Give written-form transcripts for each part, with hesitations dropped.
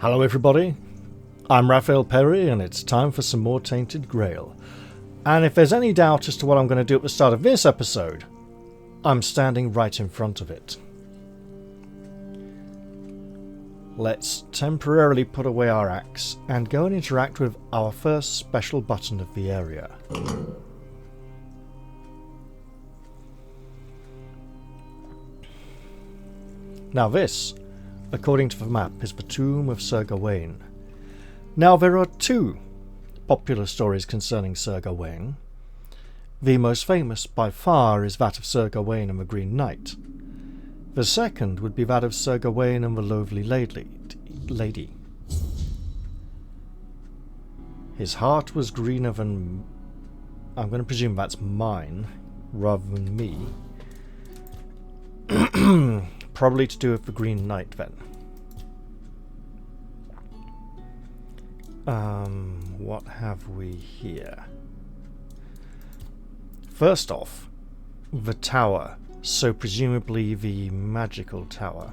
Hello everybody, I'm Raphael Perry and it's time for some more Tainted Grail. And if there's any doubt as to what I'm going to do at the start of this episode, I'm standing right in front of it. Let's temporarily put away our axe and go and interact with our first special button of the area. Now this, according to the map, is the tomb of Sir Gawain. Now there are two popular stories concerning Sir Gawain. The most famous by far is that of Sir Gawain and the Green Knight. The second would be that of Sir Gawain and the Lovely Lady. His heart was greener than... I'm going to presume that's mine, rather than me. Probably to do with the Green Knight then. What have we here? First off, the tower, so presumably the magical tower.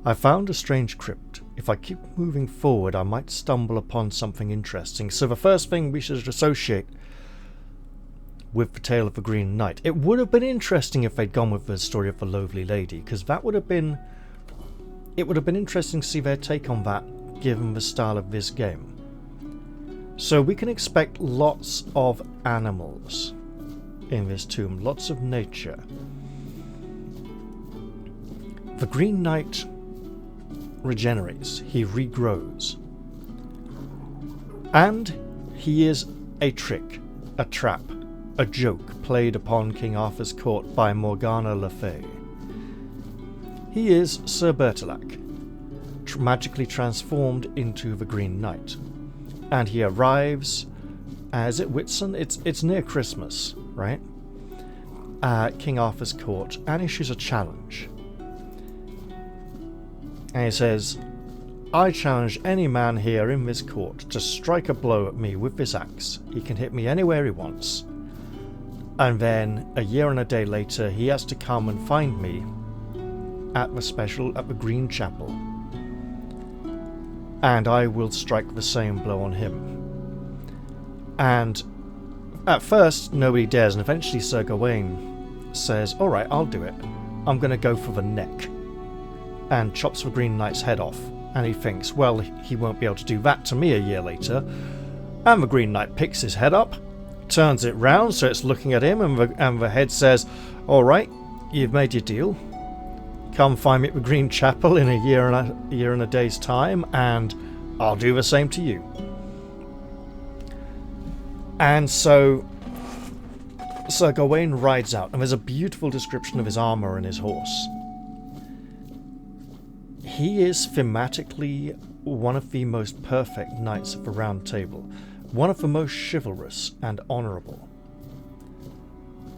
I found a strange crypt. If I keep moving forward, I might stumble upon something interesting. So the first thing we should associate with the tale of the Green Knight. It would have been interesting if they'd gone with the story of the Lovely Lady, because that would have been... It would have been interesting to see their take on that, given the style of this game. So we can expect lots of animals in this tomb, lots of nature. The Green Knight regenerates, he regrows. And he is a trick, a trap, a joke played upon King Arthur's court by Morgana Le Fay. He is Sir Bertilac, magically transformed into the Green Knight. And he arrives as at Whitsun, it's near Christmas, right? At King Arthur's court, and issues a challenge. And he says, I challenge any man here in this court to strike a blow at me with this axe. He can hit me anywhere he wants. And then, a year and a day later, he has to come and find me at the Green Chapel. And I will strike the same blow on him. And at first, nobody dares, and eventually Sir Gawain says, alright, I'll do it. I'm going to go for the neck. And chops the Green Knight's head off. And he thinks, well, he won't be able to do that to me a year later. And the Green Knight picks his head up, turns it round so it's looking at him, and the head says, alright, you've made your deal. Come find me at the Green Chapel in a year and a day's time, and I'll do the same to you. And so Sir Gawain rides out, and there's a beautiful description of his armour and his horse. He is thematically one of the most perfect knights of the Round Table, one of the most chivalrous and honourable.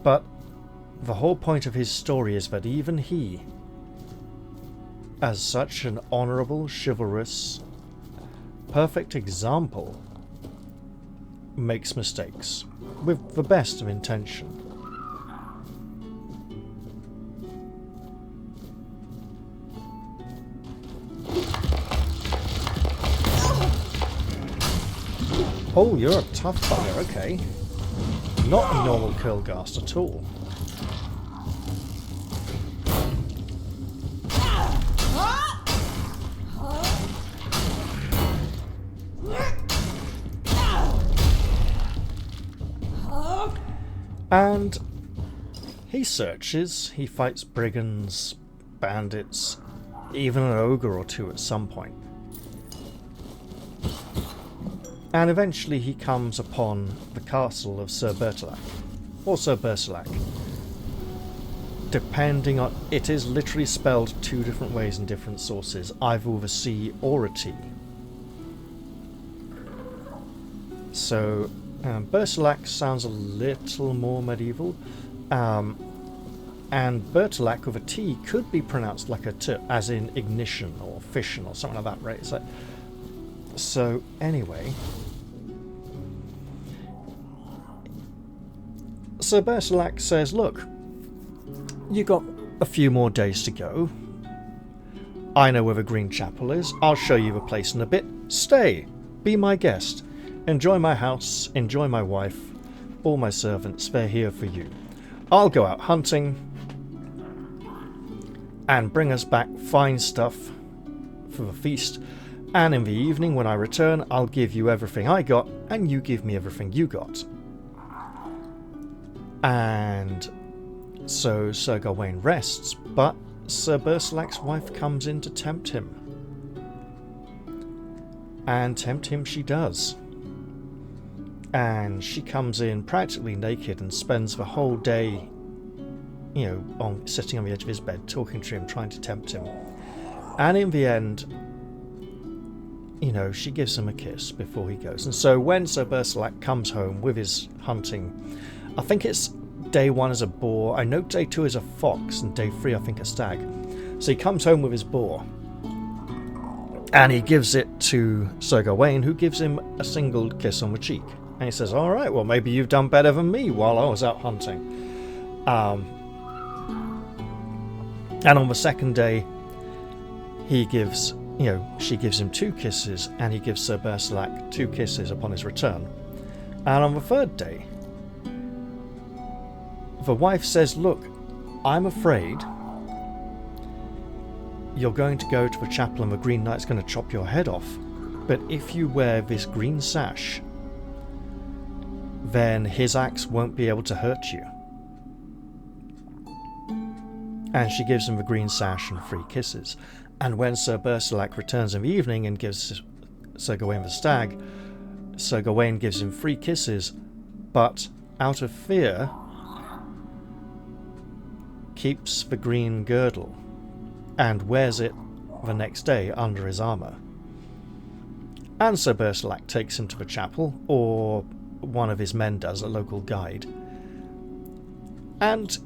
But the whole point of his story is that even he, as such an honourable, chivalrous, perfect example, makes mistakes, with the best of intention. Oh, you're a tough bugger, okay. Not a normal Kurlgast at all. And he searches, he fights brigands, bandits, even an ogre or two at some point. And eventually he comes upon the castle of Sir Bertilac, or Sir Bertilac. Depending on... it is literally spelled two different ways in different sources, either with a C or a T. So... Bertilac sounds a little more medieval, and Bertilac with a T could be pronounced like a T, as in ignition or fission or something like that, right? So anyway, Sir Bertilac says, look, you got a few more days to go. I know where the Green Chapel is. I'll show you the place in a bit. Stay. Be my guest. Enjoy my house. Enjoy my wife. All my servants. They're here for you. I'll go out hunting and bring us back fine stuff for the feast. And in the evening, when I return, I'll give you everything I got, and you give me everything you got. And so Sir Gawain rests, but Sir Bersalac's wife comes in to tempt him. And tempt him she does. And she comes in practically naked and spends the whole day, sitting on the edge of his bed, talking to him, trying to tempt him. And in the end, she gives him a kiss before he goes. And so when Sir Bersalac comes home with his hunting, I think it's day 1 is a boar, I know day 2 is a fox, and day 3 I think a stag. So he comes home with his boar, and he gives it to Sir Gawain, who gives him a single kiss on the cheek. And he says, all right, well, maybe you've done better than me while I was out hunting. And on the second day, he gives, she gives him 2 kisses, and he gives Sir Bersalac 2 kisses upon his return. And on the third day, the wife says, look, I'm afraid you're going to go to the chapel and the Green Knight's going to chop your head off. But if you wear this green sash, then his axe won't be able to hurt you. And she gives him the green sash and 3 kisses. And when Sir Bersalac returns in the evening and gives Sir Gawain the stag, Sir Gawain gives him 3 kisses, but out of fear, keeps the green girdle and wears it the next day under his armour. And Sir Bersalac takes him to the chapel, or one of his men does, a local guide. And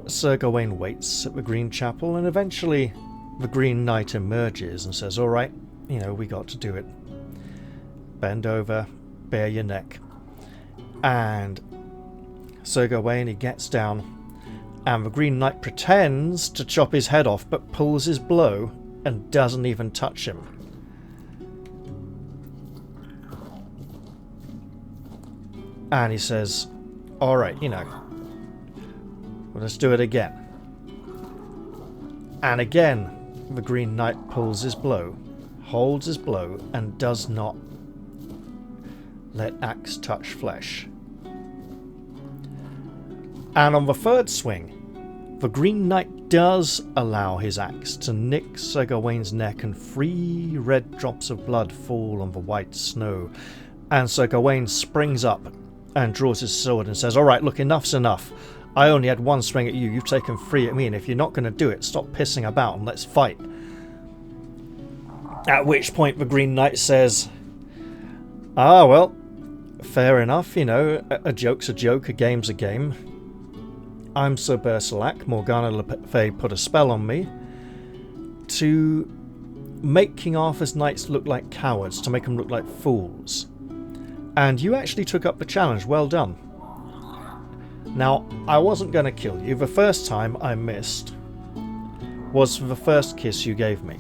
Sir Gawain waits at the Green Chapel, and eventually the Green Knight emerges and says, all right, we got to do it. Bend over, bare your neck. And Sir Gawain, he gets down, and the Green Knight pretends to chop his head off, but pulls his blow and doesn't even touch him. And he says, all right, let's do it again. And again, the Green Knight pulls his blow, holds his blow, and does not let axe touch flesh. And on the third swing, the Green Knight does allow his axe to nick Sir Gawain's neck, and 3 red drops of blood fall on the white snow. And Sir Gawain springs up and draws his sword and says, all right, look, enough's enough. I only had 1 swing at you, you've taken 3 at me, and if you're not going to do it, stop pissing about and let's fight. At which point the Green Knight says, well, fair enough, a joke's a joke, a game's a game. I'm Sir Bersalac. Morgana le Fay put a spell on me to make King Arthur's knights look like cowards, to make them look like fools. And you actually took up the challenge. Well done. Now, I wasn't going to kill you. The first time I missed was for the first kiss you gave me.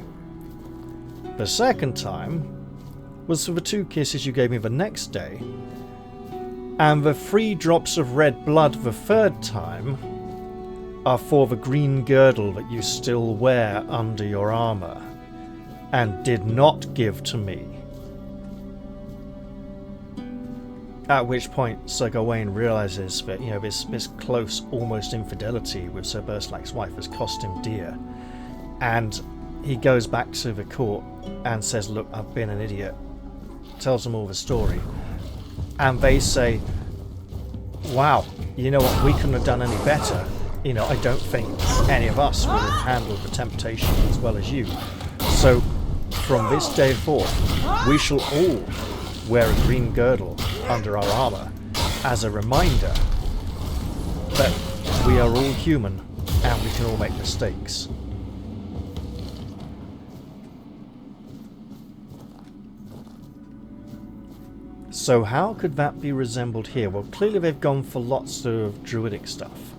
The second time was for the 2 kisses you gave me the next day. And the 3 drops of red blood the third time are for the green girdle that you still wear under your armour and did not give to me. At which point Sir Gawain realises that, this close, almost infidelity with Sir Bersalac's wife has cost him dear. And he goes back to the court and says, look, I've been an idiot. Tells them all the story. And they say, wow, you know what, we couldn't have done any better. I don't think any of us would have handled the temptation as well as you. So, from this day forth, we shall all wear a green girdle under our armour as a reminder that we are all human and we can all make mistakes. So how could that be resembled here? Well, clearly they've gone for lots of druidic stuff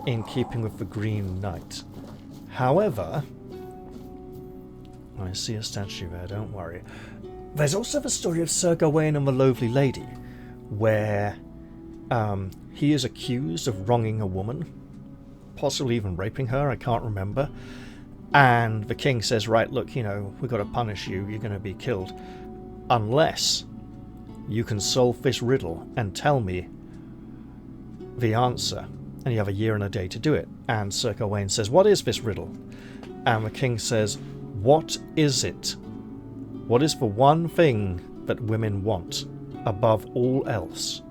in keeping with the Green Knight. However, I see a statue there, don't worry. There's also the story of Sir Gawain and the Lovely Lady, where he is accused of wronging a woman, possibly even raping her, I can't remember. And the king says, right, look, you know, we've got to punish you, you're going to be killed, unless you can solve this riddle and tell me the answer. And you have a year and a day to do it. And Sir Gawain says, what is this riddle? And the king says, what is it? What is the one thing that women want above all else?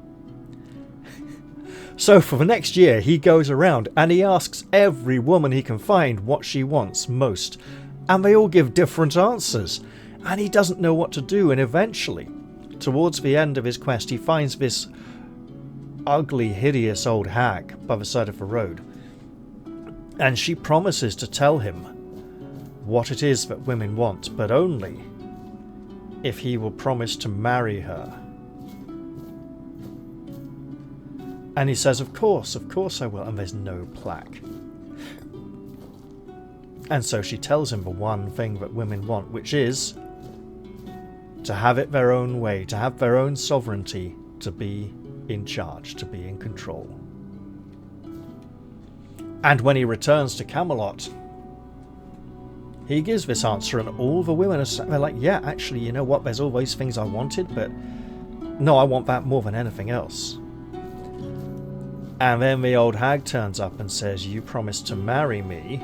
So for the next year, he goes around and he asks every woman he can find what she wants most. And they all give different answers. And he doesn't know what to do. And eventually, towards the end of his quest, he finds this ugly, hideous old hag by the side of the road. And she promises to tell him what it is that women want, but only if he will promise to marry her. And he says, of course I will. And there's no plaque. And so she tells him the one thing that women want, which is to have it their own way, to have their own sovereignty, to be in charge, to be in control. And when he returns to Camelot, he gives this answer, and all the women they're like, yeah, actually, you know what, there's all those things I wanted, but no, I want that more than anything else. And then the old hag turns up and says, you promised to marry me.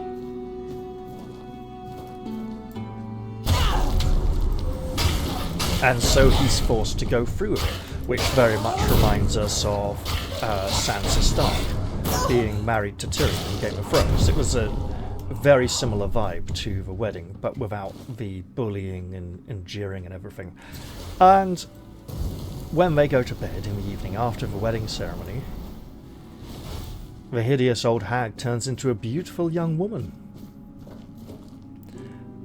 And so he's forced to go through it, which very much reminds us of Sansa Stark being married to Tyrion in Game of Thrones. It was a very similar vibe to the wedding, but without the bullying and jeering and everything. And when they go to bed in the evening after the wedding ceremony, the hideous old hag turns into a beautiful young woman.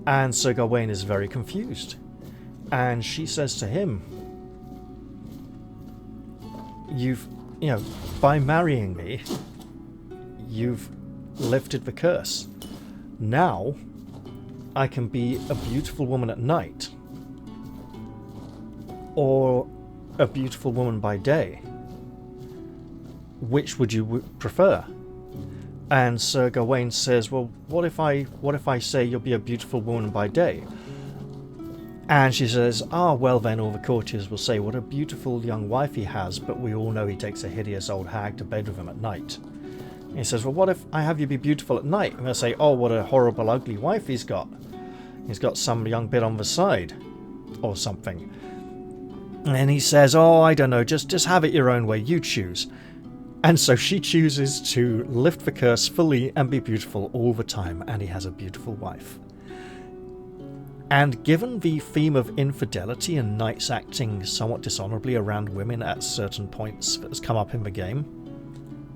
And Sir Gawain is very confused. And she says to him, by marrying me, you've lifted the curse. Now, I can be a beautiful woman at night, or a beautiful woman by day. Which would you prefer? And Sir Gawain says, well, what if I say you'll be a beautiful woman by day? And she says, well then all the courtiers will say what a beautiful young wife he has, but we all know he takes a hideous old hag to bed with him at night. And he says, well, what if I have you be beautiful at night? And they'll say, oh, what a horrible, ugly wife he's got. He's got some young bit on the side, or something. And he says, oh, I don't know, just have it your own way, you choose. And so she chooses to lift the curse fully and be beautiful all the time, and he has a beautiful wife. And given the theme of infidelity and knights acting somewhat dishonourably around women at certain points that has come up in the game,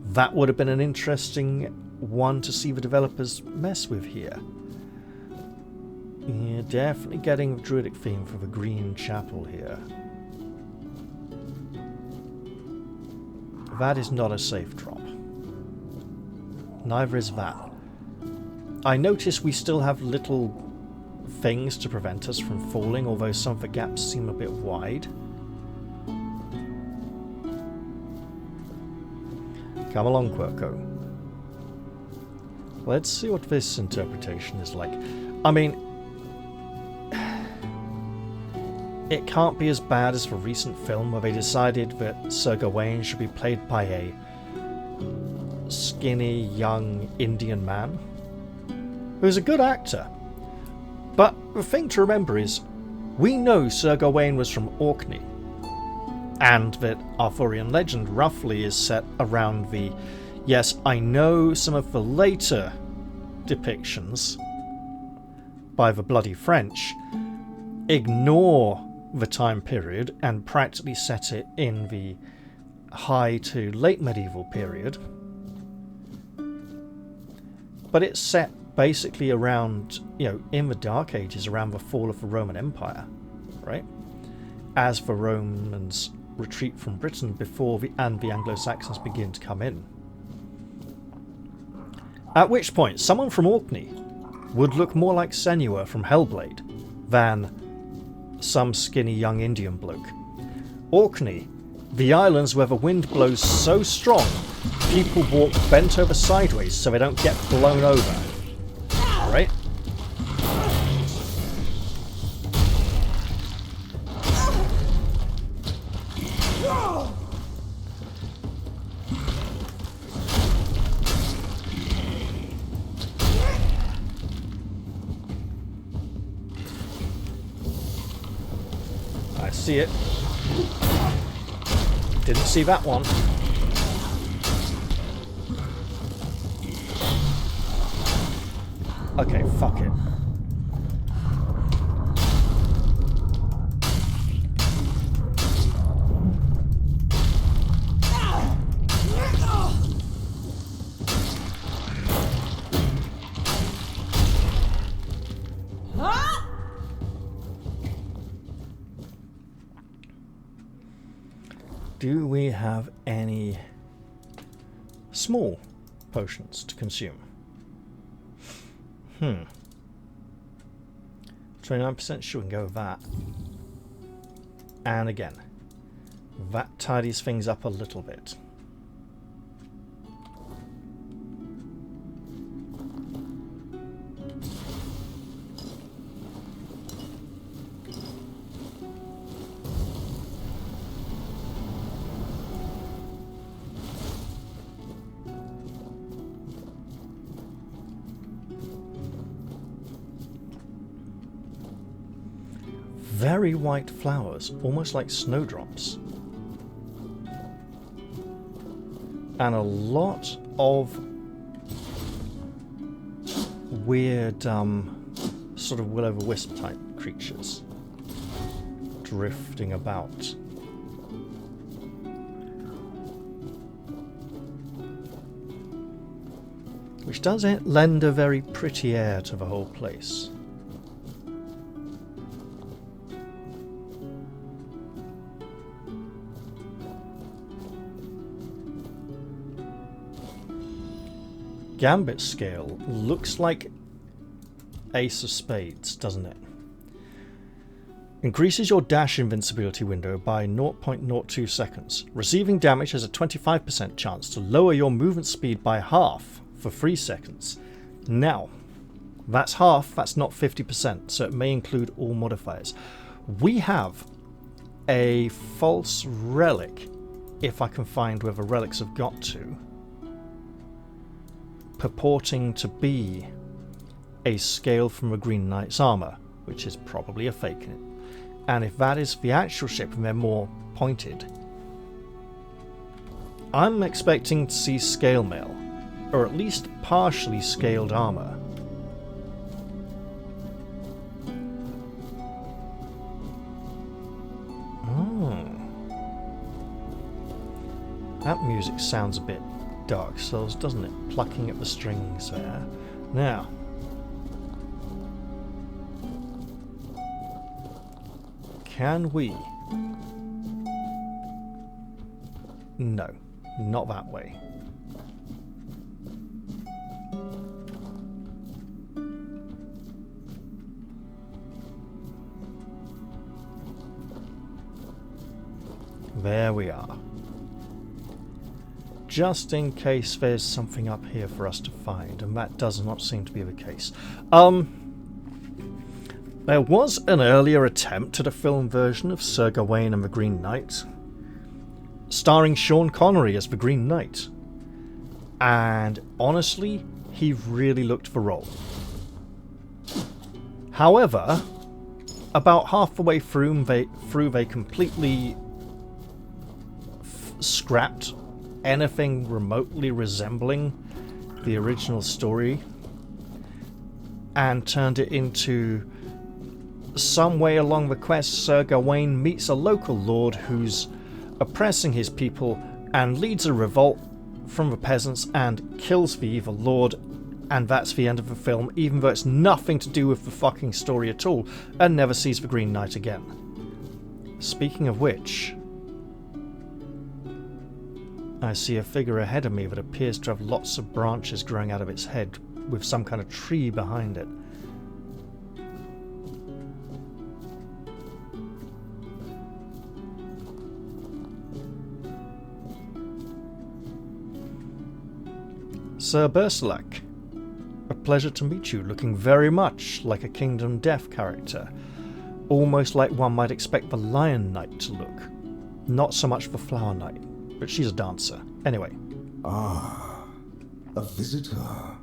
that would have been an interesting one to see the developers mess with here. Yeah, definitely getting the druidic theme for the Green Chapel here. That is not a safe drop. Neither is that. I notice we still have little things to prevent us from falling, although some of the gaps seem a bit wide. Come along, Quirko. Let's see what this interpretation is like. I mean, it can't be as bad as the recent film where they decided that Sir Gawain should be played by a skinny, young Indian man who's a good actor. But the thing to remember is, we know Sir Gawain was from Orkney, and that Arthurian legend roughly is set around the... Yes, I know some of the later depictions by the bloody French ignore the time period and practically set it in the high to late medieval period. But it's set basically around, in the Dark Ages, around the fall of the Roman Empire, right? As the Romans retreat from Britain before the Anglo-Saxons begin to come in. At which point, someone from Orkney would look more like Senua from Hellblade than some skinny young Indian bloke. Orkney, the islands where the wind blows so strong, people walk bent over sideways so they don't get blown over. Right? I see it. Didn't see that one. Okay, fuck it. Do we have any small potions to consume? 29% sure we can go with that. And again, that tidies things up a little bit. Very white flowers, almost like snowdrops. And a lot of weird, sort of will-o'-the-wisp type creatures drifting about. Which does lend a very pretty air to the whole place. Gambit scale looks like Ace of Spades, doesn't it? Increases your dash invincibility window by 0.02 seconds. Receiving damage has a 25% chance to lower your movement speed by half for 3 seconds. Now, that's half, that's not 50%, so it may include all modifiers. We have a false relic, if I can find where the relics have got to, purporting to be a scale from a Green Knight's armour, which is probably a fake in it. And if that is the actual ship and they're more pointed, I'm expecting to see scale mail, or at least partially scaled armour. That music sounds a bit Dark Souls, doesn't it? Plucking at the strings there. Now, can we? No, not that way. There we are. Just in case there's something up here for us to find, and that does not seem to be the case. There was an earlier attempt at a film version of Sir Gawain and the Green Knight, starring Sean Connery as the Green Knight, and honestly, he really looked the role. However, about half the way through, they completely scrapped anything remotely resembling the original story and turned it into some way along the quest. Sir Gawain meets a local lord who's oppressing his people and leads a revolt from the peasants and kills the evil lord, and that's the end of the film, even though it's nothing to do with the fucking story at all, and never sees the Green Knight again. Speaking of which, I see a figure ahead of me that appears to have lots of branches growing out of its head, with some kind of tree behind it. Sir Bersilac, a pleasure to meet you, looking very much like a Kingdom Death character. Almost like one might expect the Lion Knight to look. Not so much the Flower Knight, but she's a dancer. Anyway. Ah, a visitor.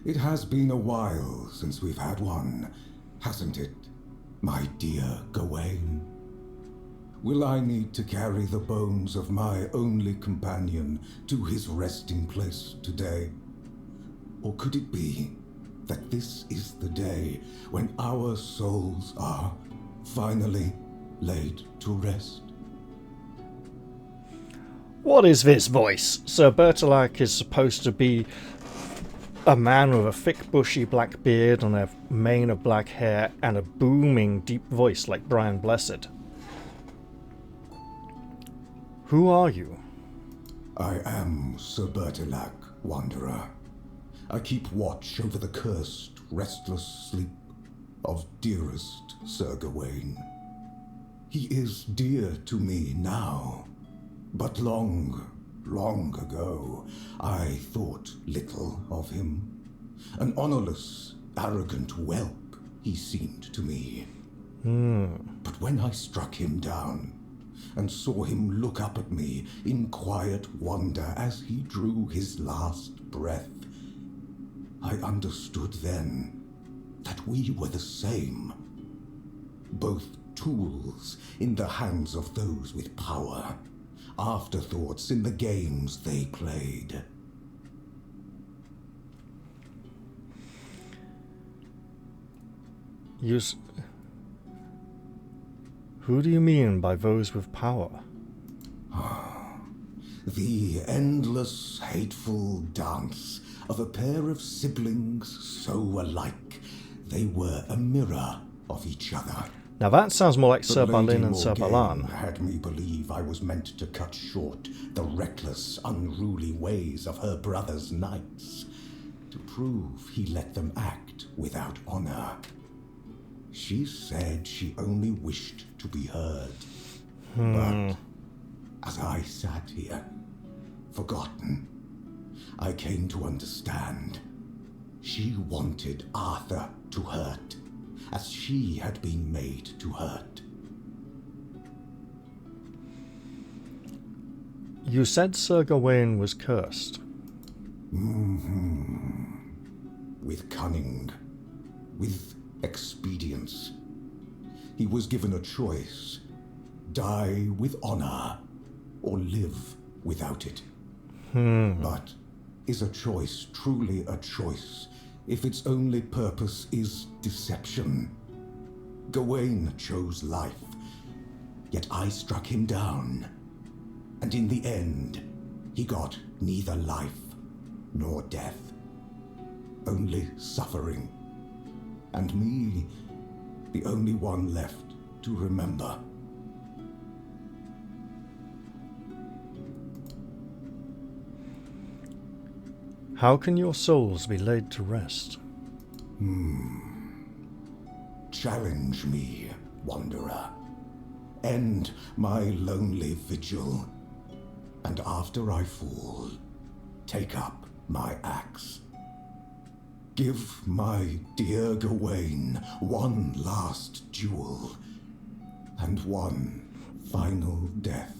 It has been a while since we've had one, hasn't it, my dear Gawain? Will I need to carry the bones of my only companion to his resting place today? Or could it be that this is the day when our souls are finally laid to rest? What is this voice? Sir Bertilac is supposed to be a man with a thick bushy black beard and a mane of black hair and a booming deep voice like Brian Blessed. Who are you? I am Sir Bertilac, Wanderer. I keep watch over the cursed, restless sleep of dearest Sir Gawain. He is dear to me now, but long, long ago, I thought little of him. An honorless, arrogant whelp he seemed to me. But when I struck him down, and saw him look up at me in quiet wonder as he drew his last breath, I understood then that we were the same. Both tools in the hands of those with power, afterthoughts in the games they played. Who do you mean by those with power? The endless, hateful dance of a pair of siblings so alike they were a mirror of each other. Now that sounds more like But Sir Balin Lady and Sir Morgaine Balan. had me believe I was meant to cut short the reckless, unruly ways of her brother's knights, to prove he let them act without honor. She said she only wished to be heard. But as I sat here, forgotten, I came to understand. She wanted Arthur to hurt, as she had been made to hurt. You said Sir Gawain was cursed. With cunning, with expedience. He was given a choice: die with honor, or live without it. But is a choice truly a choice if its only purpose is deception? Gawain chose life, yet I struck him down. And in the end, he got neither life nor death, only suffering. And me, the only one left to remember. How can your souls be laid to rest? Challenge me, Wanderer. End my lonely vigil. And after I fall, take up my axe. Give my dear Gawain one last duel, and one final death.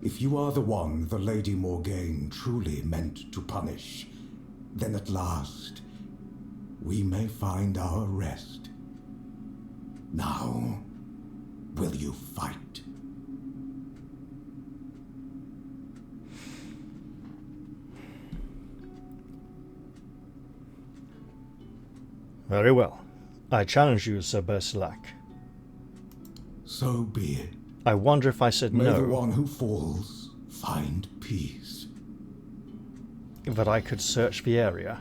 If you are the one the Lady Morgaine truly meant to punish, then at last we may find our rest. Now, will you fight? Very well. I challenge you, Sir Bersilac. So be it. I wonder if I said May no, the one who falls find peace. that I could search the area.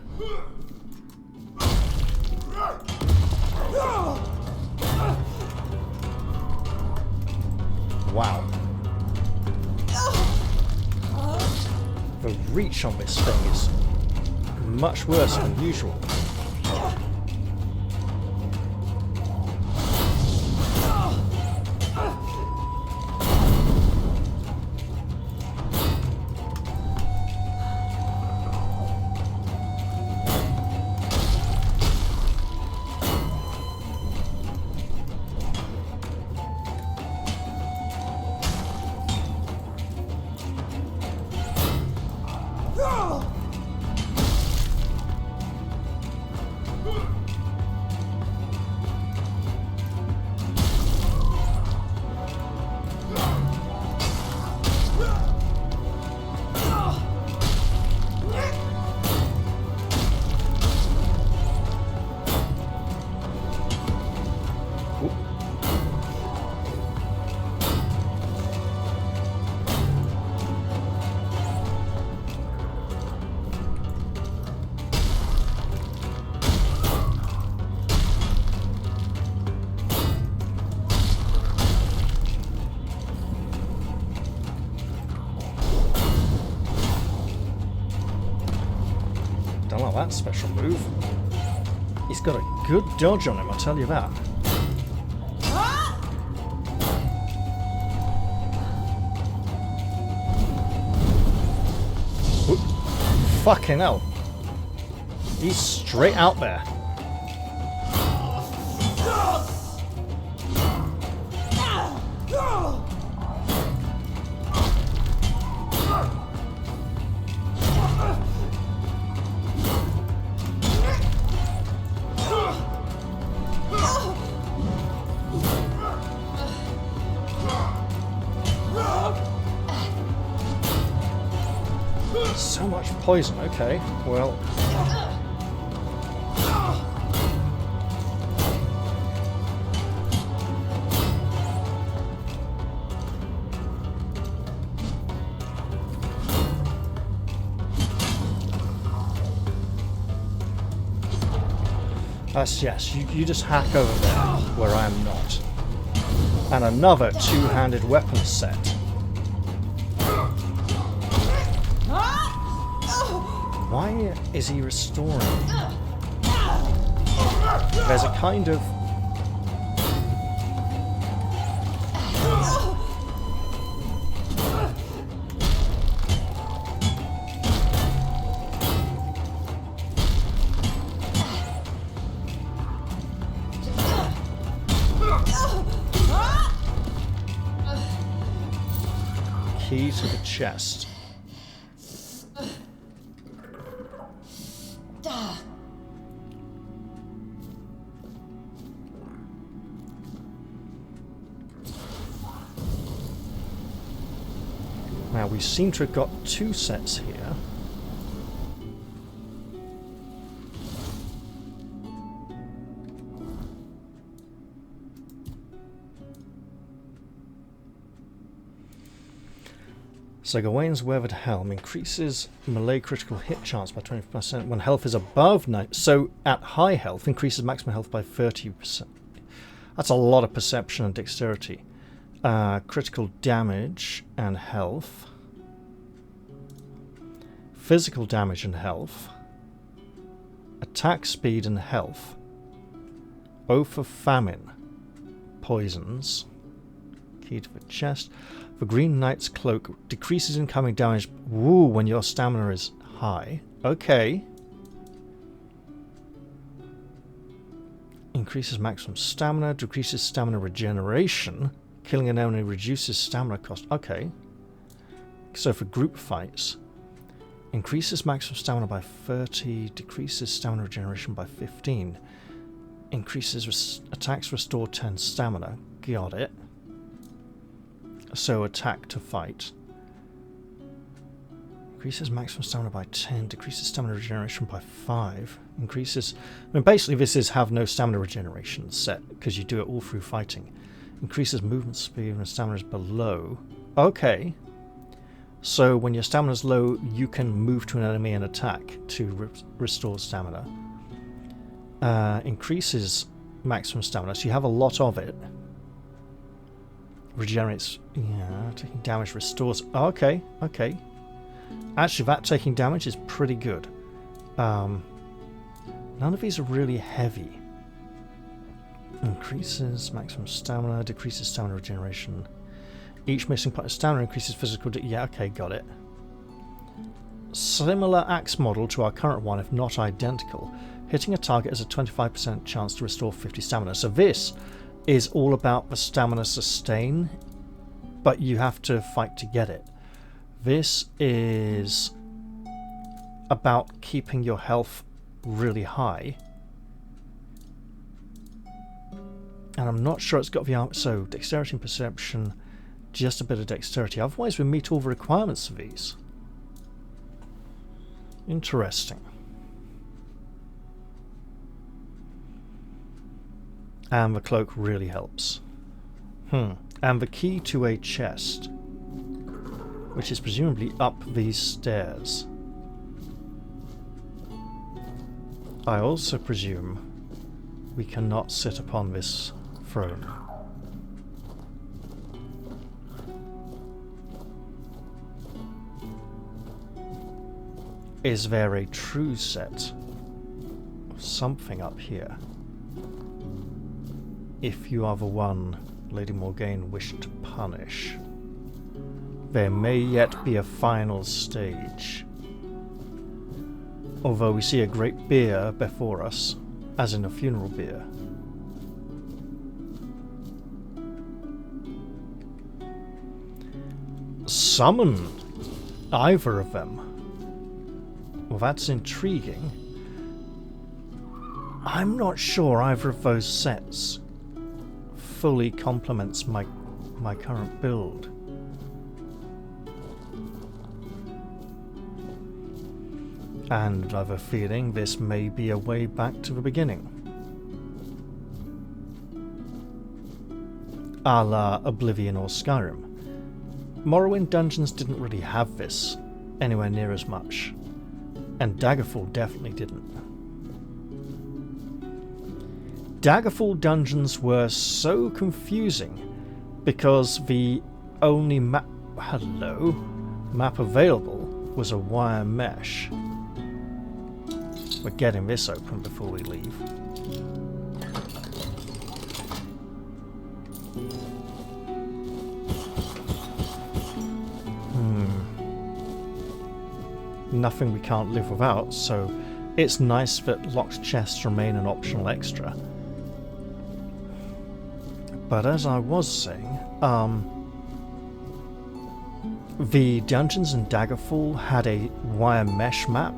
Wow. The reach on this thing is much worse than usual. Don't like that special move. He's got a good dodge on him, I'll tell you that. Ooh, fucking hell. He's straight out there. So much poison, okay, well. Yes, you just hack over there where I am not. And another two-handed weapon set. Why is he restoring? There's a kind of... key to the chest. Now we seem to have got two sets here. So Gawain's Weathered Helm increases melee critical hit chance by 20% when health is above 9. So at high health, increases maximum health by 30%. That's a lot of perception and dexterity. Critical damage and health. Physical damage and health. Attack speed and health. Oath of Famine. Poisons. Key to the chest. The Green Knight's Cloak decreases incoming damage when your stamina is high. Okay. Increases maximum stamina, decreases stamina regeneration. Killing an enemy reduces stamina cost. Okay. So for group fights, increases maximum stamina by 30, decreases stamina regeneration by 15. Increases attacks restore 10 stamina. Got it. So attack to fight. Increases maximum stamina by 10, decreases stamina regeneration by 5. Increases... I mean, basically this is have no stamina regeneration set, because you do it all through fighting. Increases movement speed when stamina is below. Okay. So when your stamina is low, you can move to an enemy and attack to restore stamina. Increases maximum stamina, so you have a lot of it. Regenerates, yeah, taking damage restores. Oh, okay, okay. Actually, that taking damage is pretty good. None of these are really heavy. Increases maximum stamina, decreases stamina regeneration. Each missing part of stamina increases physical... yeah, okay, got it. Similar axe model to our current one, if not identical. Hitting a target has a 25% chance to restore 50 stamina. So this is all about the stamina sustain, but you have to fight to get it. This is about keeping your health really high. And I'm not sure it's got the arm. So dexterity and perception, just a bit of dexterity. Otherwise we meet all the requirements of these. Interesting. And the cloak really helps. And the key to a chest, which is presumably up these stairs. I also presume we cannot sit upon this throne. Is there a true set of something up here? If you are the one Lady Morgaine wished to punish, there may yet be a final stage. Although we see a great bier before us, as in a funeral bier. Summon either of them. Well, that's intriguing. I'm not sure either of those sets fully complements my current build. And I have a feeling this may be a way back to the beginning. A la Oblivion or Skyrim. Morrowind dungeons didn't really have this anywhere near as much. And Daggerfall definitely didn't. Daggerfall dungeons were so confusing because the only map available was a wire mesh. We're getting this open before we leave. Nothing we can't live without, so it's nice that locked chests remain an optional extra. But as I was saying, the dungeons in Daggerfall had a wire mesh map,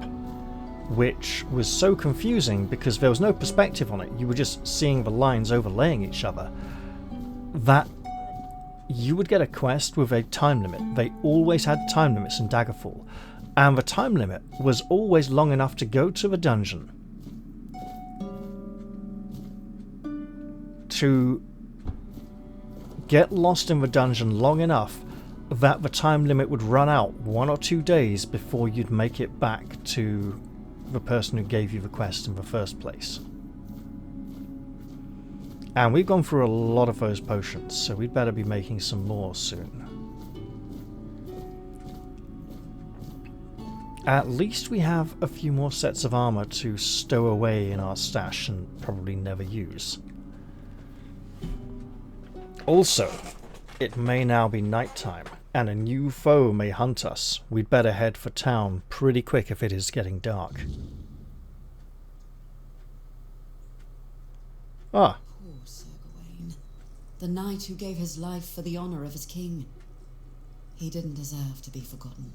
which was so confusing because there was no perspective on it. You were just seeing the lines overlaying each other. That you would get a quest with a time limit. They always had time limits in Daggerfall. And the time limit was always long enough to go to the dungeon. To get lost in the dungeon long enough that the time limit would run out 1 or 2 days before you'd make it back to the person who gave you the quest in the first place. And we've gone through a lot of those potions, so we'd better be making some more soon. At least we have a few more sets of armor to stow away in our stash and probably never use. Also, it may now be nighttime, and a new foe may hunt us. We'd better head for town pretty quick if it is getting dark. Ah. Poor Sir Gawain, the knight who gave his life for the honor of his king. He didn't deserve to be forgotten.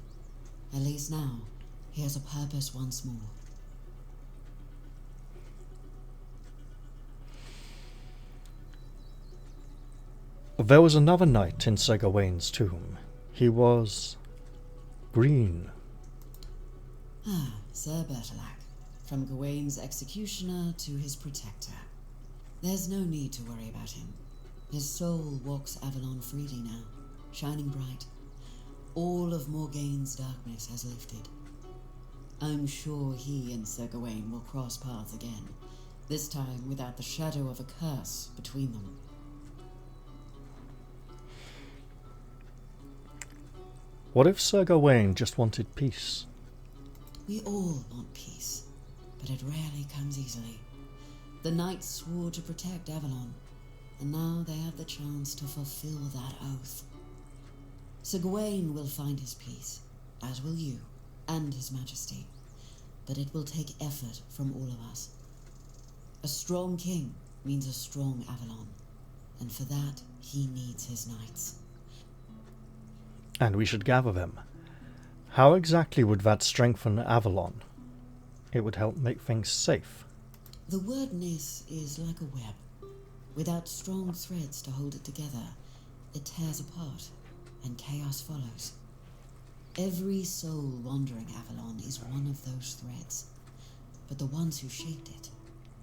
At least now, he has a purpose once more. There was another knight in Sir Gawain's tomb. He was green. Ah, Sir Bertilac. From Gawain's executioner to his protector. There's no need to worry about him. His soul walks Avalon freely now, shining bright. All of Morgaine's darkness has lifted. I'm sure he and Sir Gawain will cross paths again, this time without the shadow of a curse between them. What if Sir Gawain just wanted peace? We all want peace, but it rarely comes easily. The knights swore to protect Avalon, and now they have the chance to fulfill that oath. Sir Gawain will find his peace, as will you, and his majesty, but it will take effort from all of us. A strong king means a strong Avalon, and for that he needs his knights. And we should gather them. How exactly would that strengthen Avalon? It would help make things safe. The wyrdness is like a web. Without strong threads to hold it together, it tears apart, and chaos follows. Every soul wandering Avalon is one of those threads, but the ones who shaped it,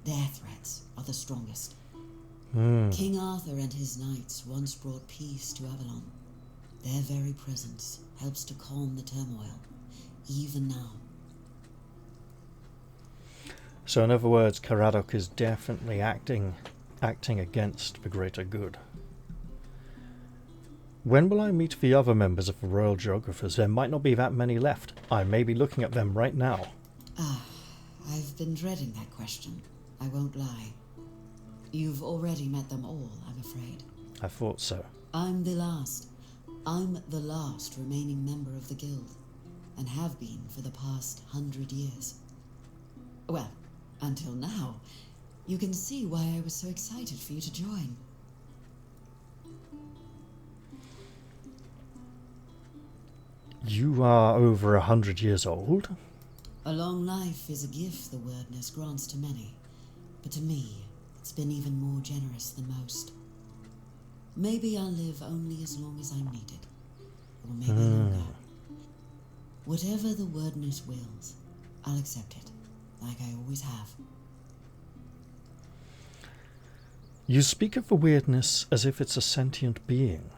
their threads are the strongest. King Arthur and his knights once brought peace to Avalon. Their very presence helps to calm the turmoil, even now. So in other words, Caradoc is definitely acting against the greater good. When will I meet the other members of the Royal Geographers? There might not be that many left. I may be looking at them right now. I've been dreading that question. I won't lie. You've already met them all, I'm afraid. I thought so. I'm the last remaining member of the guild, and have been for the past 100 years. Well, until now. You can see why I was so excited for you to join. You are over 100 years old? A long life is a gift the wyrdness grants to many, but to me, it's been even more generous than most. Maybe I'll live only as long as I'm needed, or maybe longer. Whatever the wyrdness wills, I'll accept it, like I always have. You speak of the weirdness as if it's a sentient being.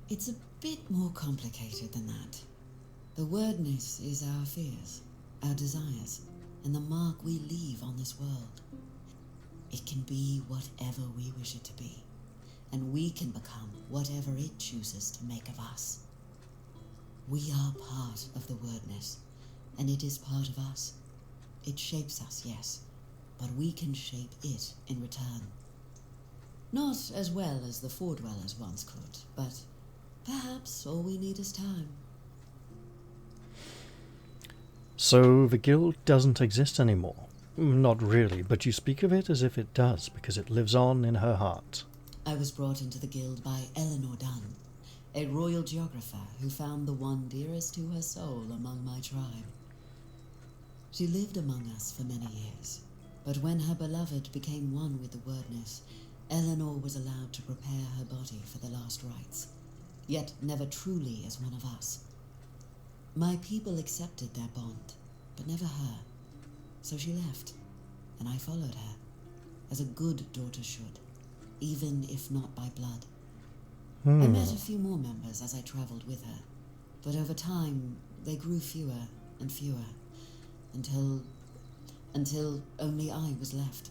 It's a bit more complicated than that. The wyrdness is our fears, our desires, and the mark we leave on this world. It can be whatever we wish it to be, and we can become whatever it chooses to make of us. We are part of the wyrdness, and it is part of us. It shapes us, yes, but we can shape it in return. Not as well as the Fordwellers once could, but perhaps all we need is time. So the guild doesn't exist anymore? Not really, but you speak of it as if it does, because it lives on in her heart. I was brought into the guild by Eleanor Dunn, a royal geographer who found the one dearest to her soul among my tribe. She lived among us for many years, but when her beloved became one with the wyrdness, Eleanor was allowed to prepare her body for the last rites, yet never truly as one of us. My people accepted their bond, but never her, so she left, and I followed her, as a good daughter should, even if not by blood. I met a few more members as I travelled with her, but over time they grew fewer and fewer, until only I was left.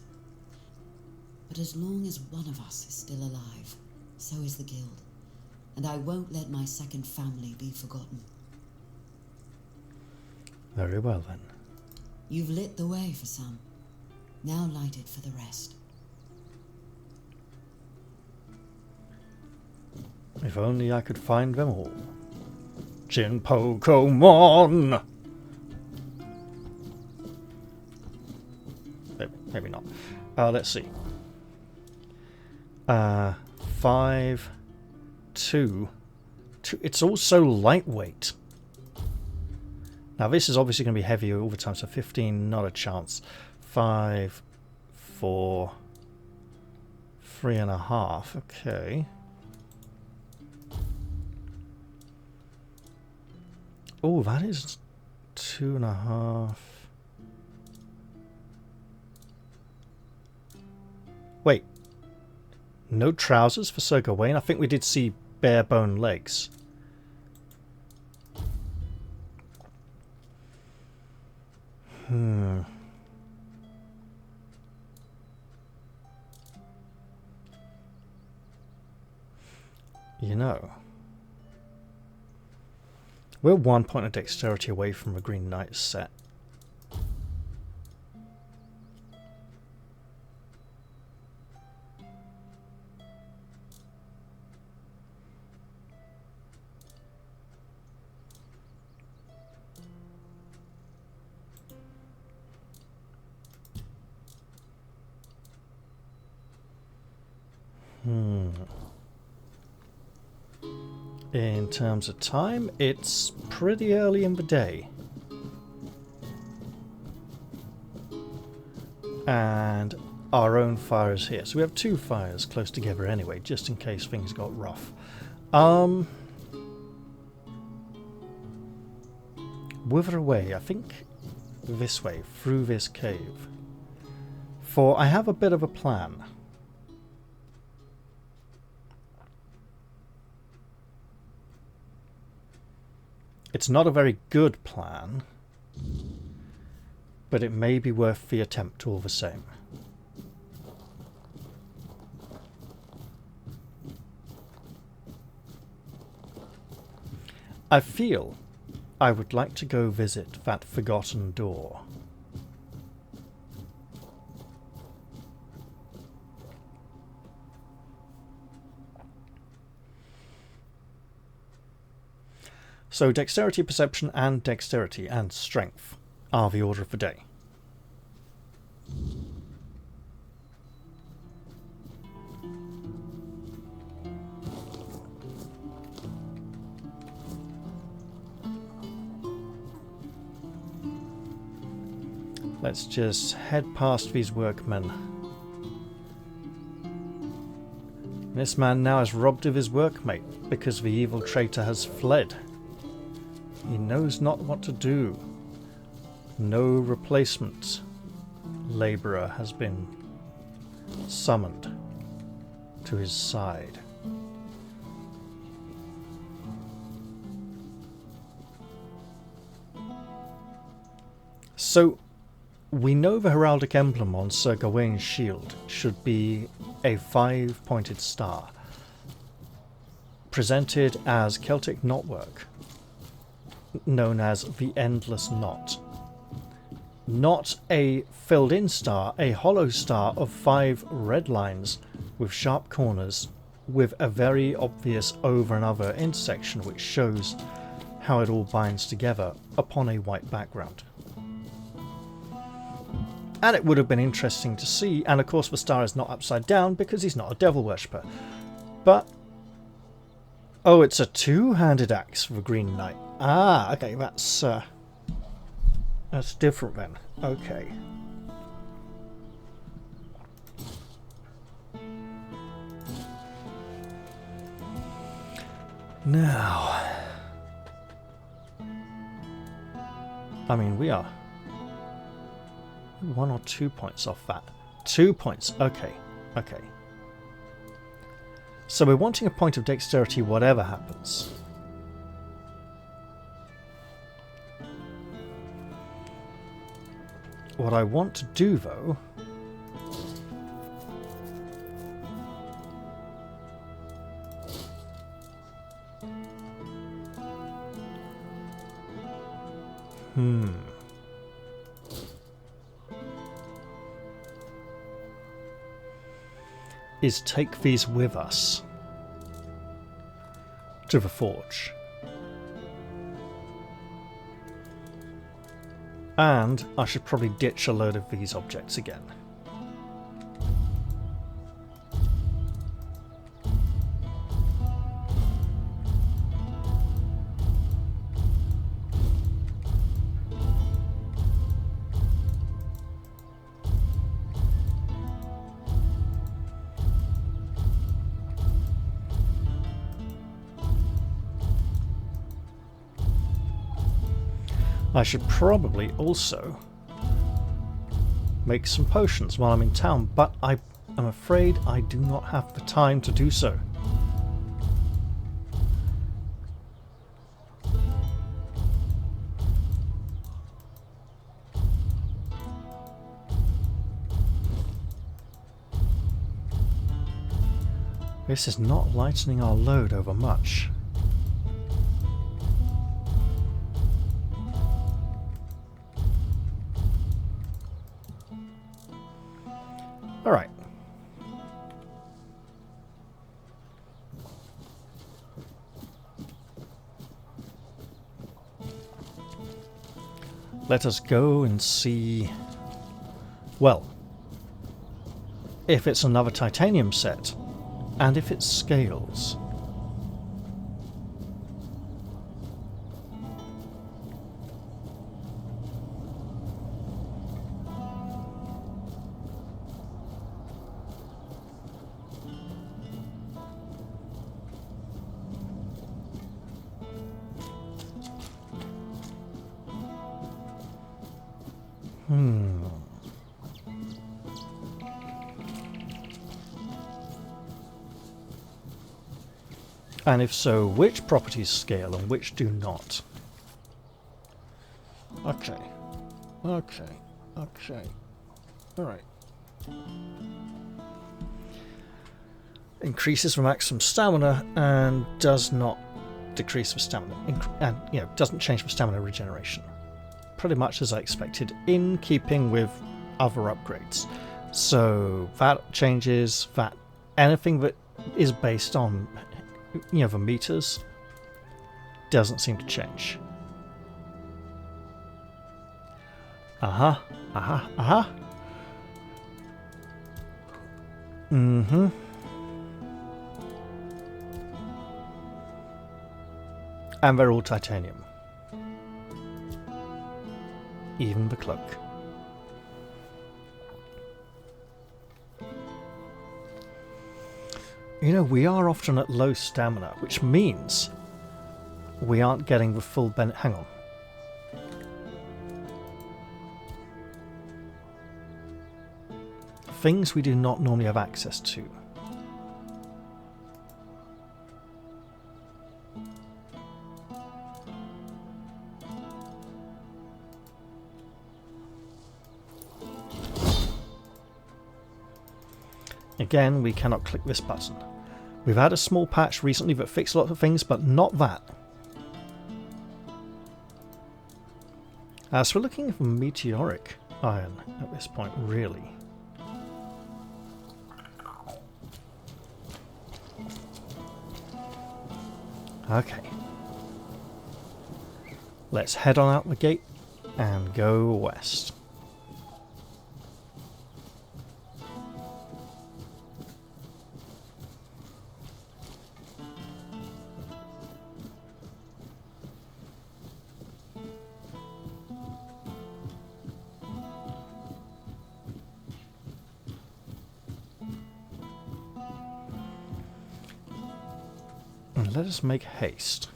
But as long as one of us is still alive, so is the guild, and I won't let my second family be forgotten. Very well then. You've lit the way for some, now light it for the rest. If only I could find them all. Chin Pokemon! Maybe not. Let's see. 5, 2. It's also lightweight. Now this is obviously going to be heavier all the time, so 15, not a chance. 5, 4, 3.5. Okay. Oh, that is 2.5. Wait. No trousers for Sir Gawain? I think we did see bare bone legs. You know, we're 1 point of dexterity away from a Green Knight set. In terms of time, it's pretty early in the day. And our own fire is here. So we have two fires close together anyway, just in case things got rough. Whither away? I think this way, through this cave. For I have a bit of a plan. It's not a very good plan, but it may be worth the attempt all the same. I feel I would like to go visit that forgotten door. So dexterity, perception, and dexterity and strength are the order of the day. Let's just head past these workmen. This man now is robbed of his workmate because the evil traitor has fled. He knows not what to do. No replacement labourer has been summoned to his side. So, we know the heraldic emblem on Sir Gawain's shield should be a 5-pointed star, presented as Celtic knotwork, known as the Endless Knot. Not a filled-in star, a hollow star of 5 red lines with sharp corners, with a very obvious over and over intersection which shows how it all binds together upon a white background. And it would have been interesting to see, and of course the star is not upside down because he's not a devil worshipper. But, oh, it's a 2-handed axe for the Green Knight. Ah, okay, that's different then. Okay. Now, I mean, we are 1 or 2 points off that. 2 points. Okay. Okay. So we're wanting a point of dexterity whatever happens. What I want to do, though, is take these with us to the forge. And I should probably ditch a load of these objects again. I should probably also make some potions while I'm in town, but I am afraid I do not have the time to do so. This is not lightening our load over much. Alright. Let us go and see... Well, if it's another titanium set, And if it scales... And if so, which properties scale and which do not? Okay. Okay. Okay. Alright. Increases from maximum stamina and does not decrease with stamina. And, you know, doesn't change with stamina regeneration. Pretty much as I expected, in keeping with other upgrades. So that changes, that anything that is based on, you know, the meters doesn't seem to change. Mm-hmm. And they're all titanium. Even the cloak. You know, we are often at low stamina, which means we aren't getting the full benefit. Hang on. Things we do not normally have access to. Again, we cannot click this button. We've had a small patch recently that fixed a lot of things, but not that. So we're looking for meteoric iron at this point, really. Okay. Let's head on out the gate and go west. Let us make haste.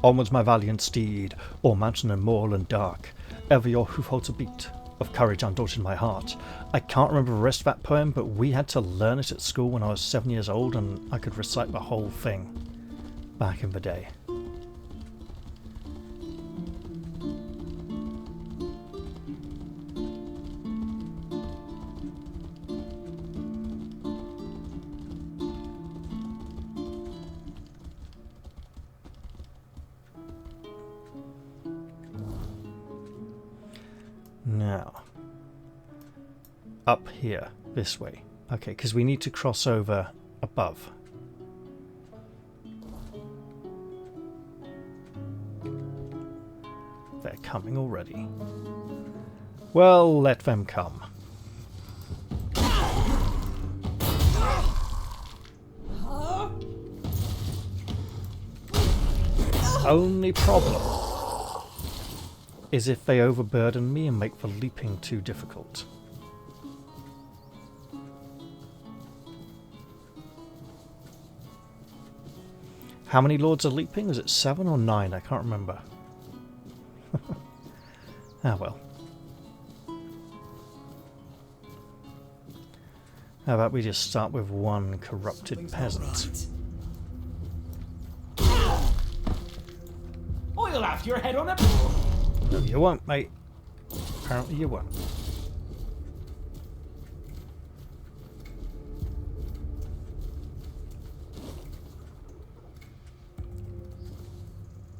Onwards, my valiant steed, o'er mountain and moor and dark, ever your hoof holds a beat of courage undaunted in my heart. I can't remember the rest of that poem, but we had to learn it at school when I was 7 years old, and I could recite the whole thing back in the day. Now, up here, this way. Okay, because we need to cross over above. They're coming already. Well, let them come. Only problem is if they overburden me and make the leaping too difficult. How many lords are leaping? Was it 7 or 9? I can't remember. Ah well. How about we just start with one corrupted peasant? Or you'll have your head on a... No, you won't, mate. Apparently you won't.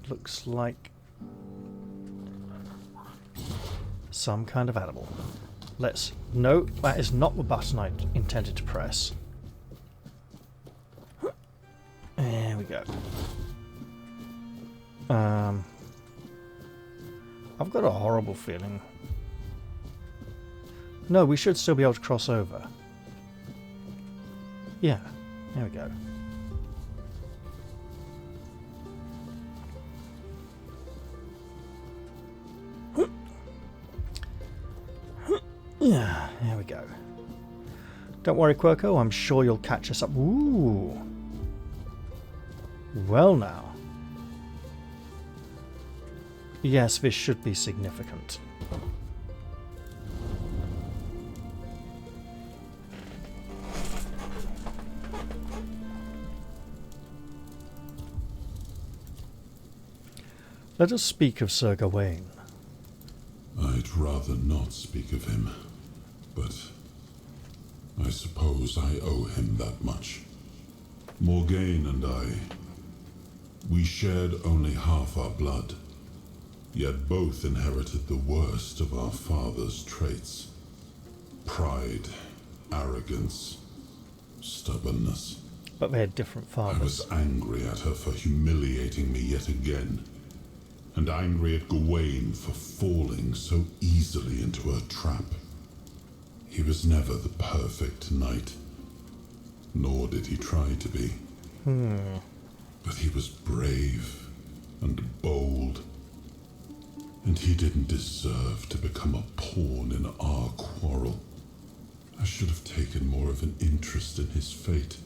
Looks like some kind of animal. Let's... No, that is not the button I intended to press. There we go. I've got a horrible feeling. No, we should still be able to cross over. Yeah, there we go. Yeah, there we go. Don't worry, Quirko, I'm sure you'll catch us up. Ooh. Well now. Yes, this should be significant. Let us speak of Sir Gawain. I'd rather not speak of him, but I suppose I owe him that much. Morgaine and I, we shared only half our blood, yet both inherited the worst of our father's traits. Pride, arrogance, stubbornness. But they had different fathers. I was angry at her for humiliating me yet again, and angry at Gawain for falling so easily into her trap. He was never the perfect knight, nor did he try to be. But he was brave and bold, and he didn't deserve to become a pawn in our quarrel. I should have taken more of an interest in his fate,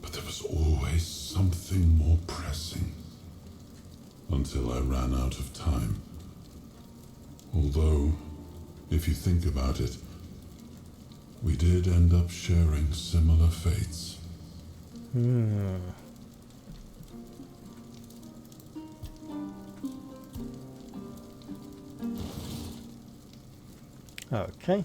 but there was always something more pressing. Until I ran out of time. Although, if you think about it, we did end up sharing similar fates. Okay.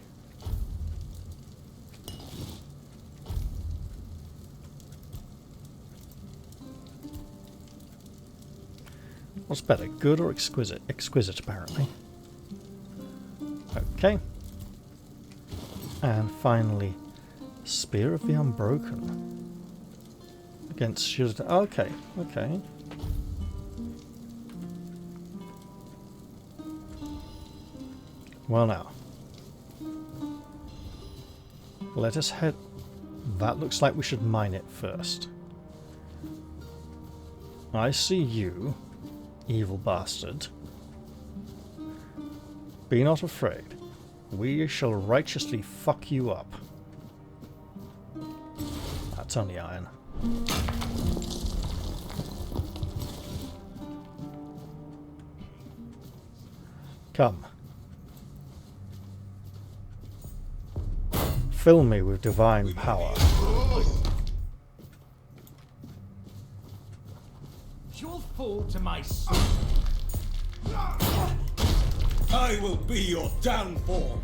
What's better, good or exquisite? Exquisite, apparently. Okay. And finally, Spear of the Unbroken. Against shield. Okay, okay. Well now. Let us head... That looks like we should mine it first. I see you, evil bastard. Be not afraid. We shall righteously fuck you up. That's only iron. Come. Fill me with divine power. You'll fall to my sword. I will be your downfall.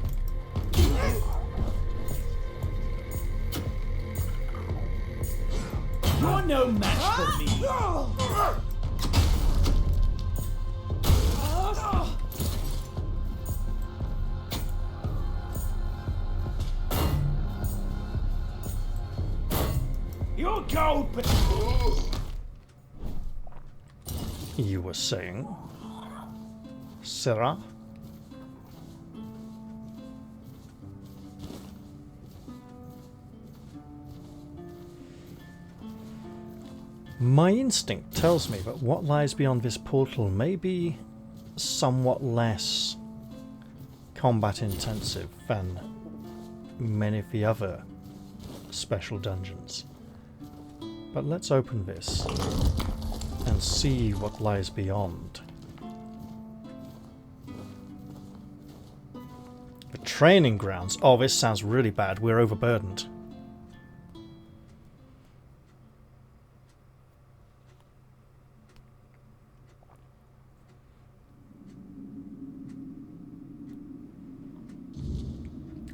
You're no match for me. You'll go, but You were saying, Sarah? My instinct tells me that what lies beyond this portal may be somewhat less combat intensive than many of the other special dungeons. But let's open this and see what lies beyond. The training grounds. Oh, this sounds really bad. We're overburdened.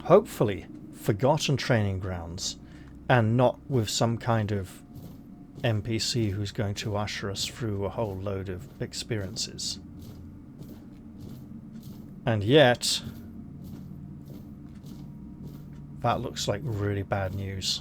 Hopefully, forgotten training grounds, and not with some kind of NPC who's going to usher us through a whole load of experiences. And yet, that looks like really bad news.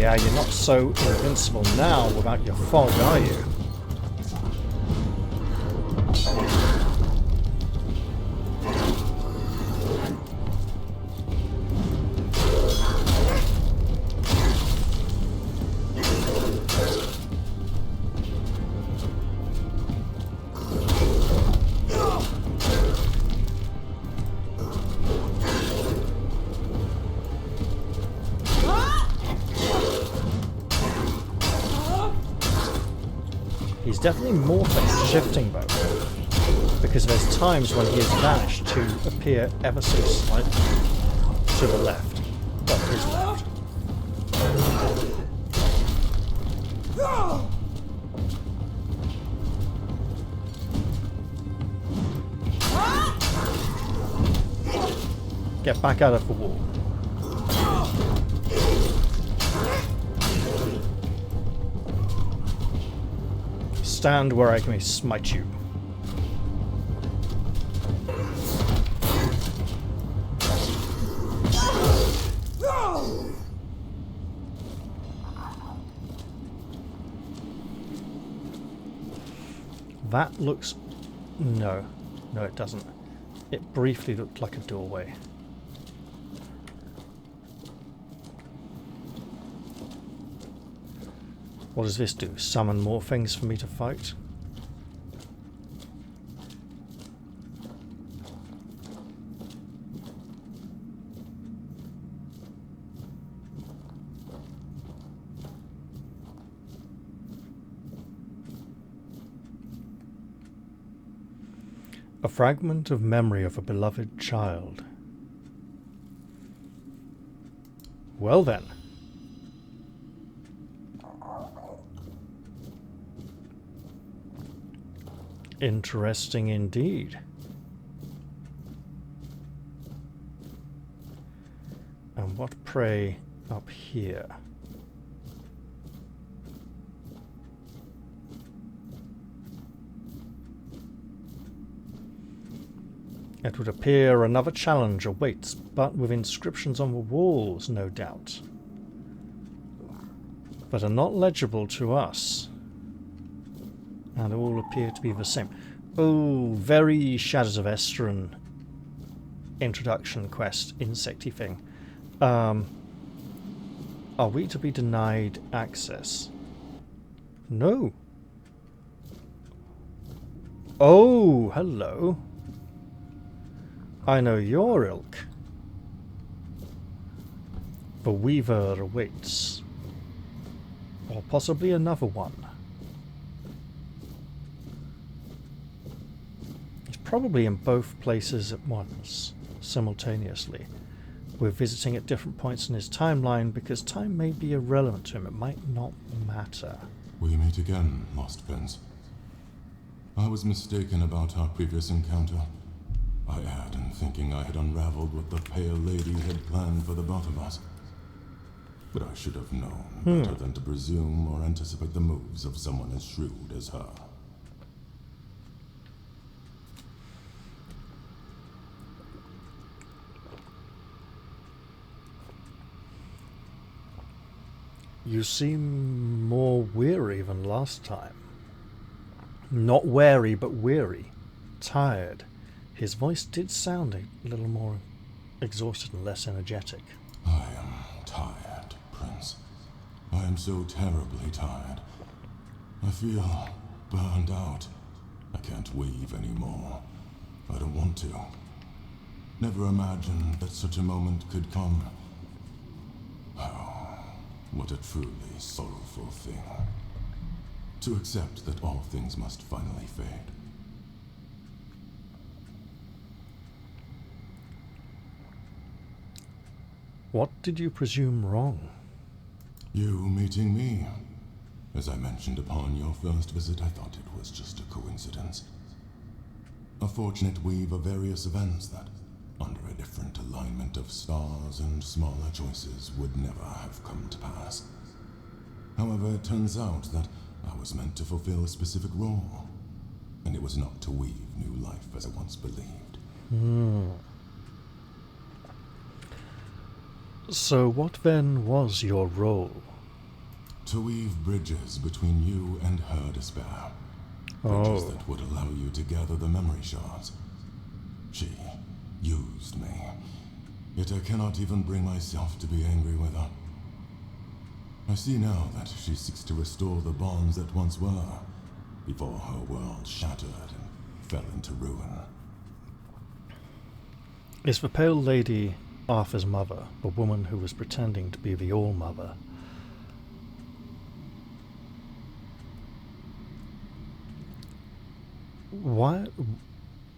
Yeah, you're not so invincible now without your fog, are you? He's definitely morphing, shifting though, because there's times when he has vanished to appear ever so slightly to the left, well, his left. Get back out of the wall. Stand where I may smite you. That looks... No. No, it doesn't. It briefly looked like a doorway. What does this do? Summon more things for me to fight? A fragment of memory of a beloved child. Well then. Interesting indeed. And what prey up here? It would appear another challenge awaits, but with inscriptions on the walls, no doubt. But are not legible to us. And all appear to be the same. Oh, very Shadows of Esteren introduction quest, insecty thing. Are we to be denied access? No. Oh, hello. I know your ilk. The Weaver awaits. Or possibly another one. Probably in both places at once, simultaneously. We're visiting at different points in his timeline because time may be irrelevant to him. It might not matter. We meet again, Lost Prince. I was mistaken about our previous encounter. I erred in thinking I had unraveled what the Pale Lady had planned for the both of us. But I should have known better than to presume or anticipate the moves of someone as shrewd as her. You seem more weary than last time. Not wary, but weary. Tired. His voice did sound a little more exhausted and less energetic. I am tired, Prince. I am so terribly tired. I feel burned out. I can't weave anymore. I don't want to. Never imagined that such a moment could come. Oh. What a truly sorrowful thing. To accept that all things must finally fade. What did you presume wrong? You meeting me. As I mentioned upon your first visit, I thought it was just a coincidence. A fortunate weave of various events that, under a different alignment of stars and smaller choices, would never have come to pass. However, it turns out that I was meant to fulfill a specific role, and it was not to weave new life as I once believed. So what then was your role? to weave bridges between you and her despair. Bridges that would allow you to gather the memory shards. She used me. Yet I cannot even bring myself to be angry with her. I see now that she seeks to restore the bonds that once were, before her world shattered and fell into ruin. Is the Pale Lady Arthur's mother, the woman who was pretending to be the All-Mother?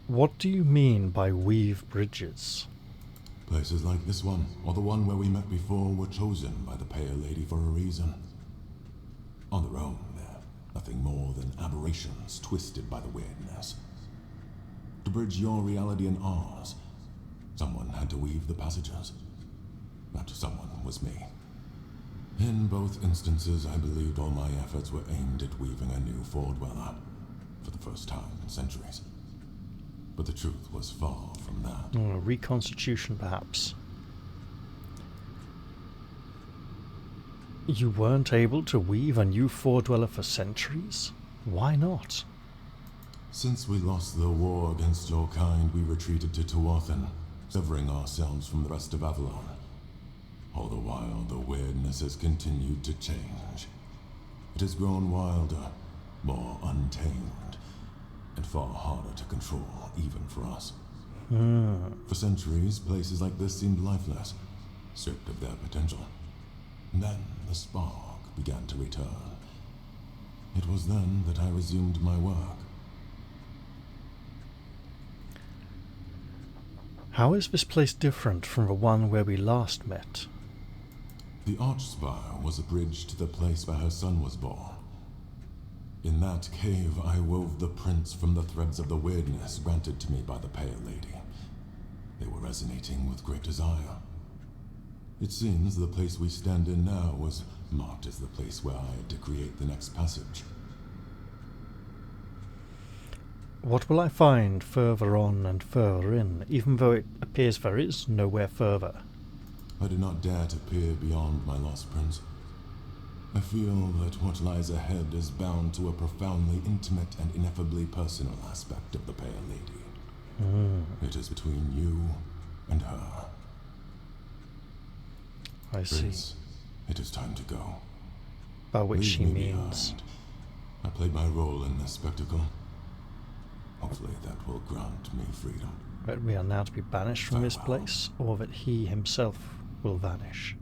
What do you mean by weave bridges? Places like this one, or the one where we met before, were chosen by the Pale Lady for a reason. On their own, they're nothing more than aberrations twisted by the wyrdness. To bridge your reality and ours, someone had to weave the passages. That someone was me. In both instances, I believed all my efforts were aimed at weaving a new Fordweller, for the first time in centuries. But the truth was far from that. Reconstitution, perhaps. You weren't able to weave a new Fordweller for centuries? Why not? Since we lost the war against your kind, we retreated to Tuathan, severing ourselves from the rest of Avalon. All the while, the wyrdness has continued to change. It has grown wilder, more untamed, and far harder to control, even for us. For centuries, places like this seemed lifeless, stripped of their potential. And then the spark began to return. It was then that I resumed my work. How is this place different from the one where we last met? The Archspire was a bridge to the place where her son was born. In that cave, I wove the prints from the threads of the wyrdness granted to me by the Pale Lady. They were resonating with great desire. It seems the place we stand in now was marked as the place where I had to create the next passage. What will I find further on and further in, even though it appears there is nowhere further? I do not dare to peer beyond my lost prince. I feel that what lies ahead is bound to a profoundly intimate and ineffably personal aspect of the Pale Lady. It is between you and her. I see. Prince, it is time to go. By which Leave she me means... behind. I played my role in this spectacle. Hopefully that will grant me freedom. that we are now to be banished from this place, or that he himself will vanish.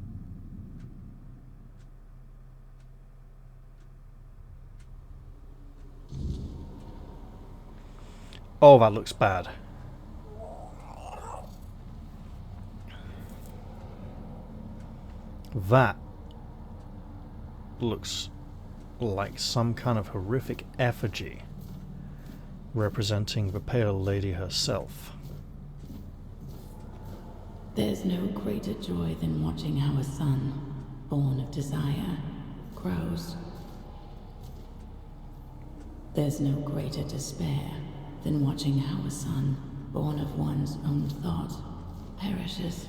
Oh, that looks bad. That looks like some kind of horrific effigy representing the Pale Lady herself. There's no greater joy than watching how a son, born of desire, grows. There's no greater despair than watching how a son, born of one's own thought, perishes.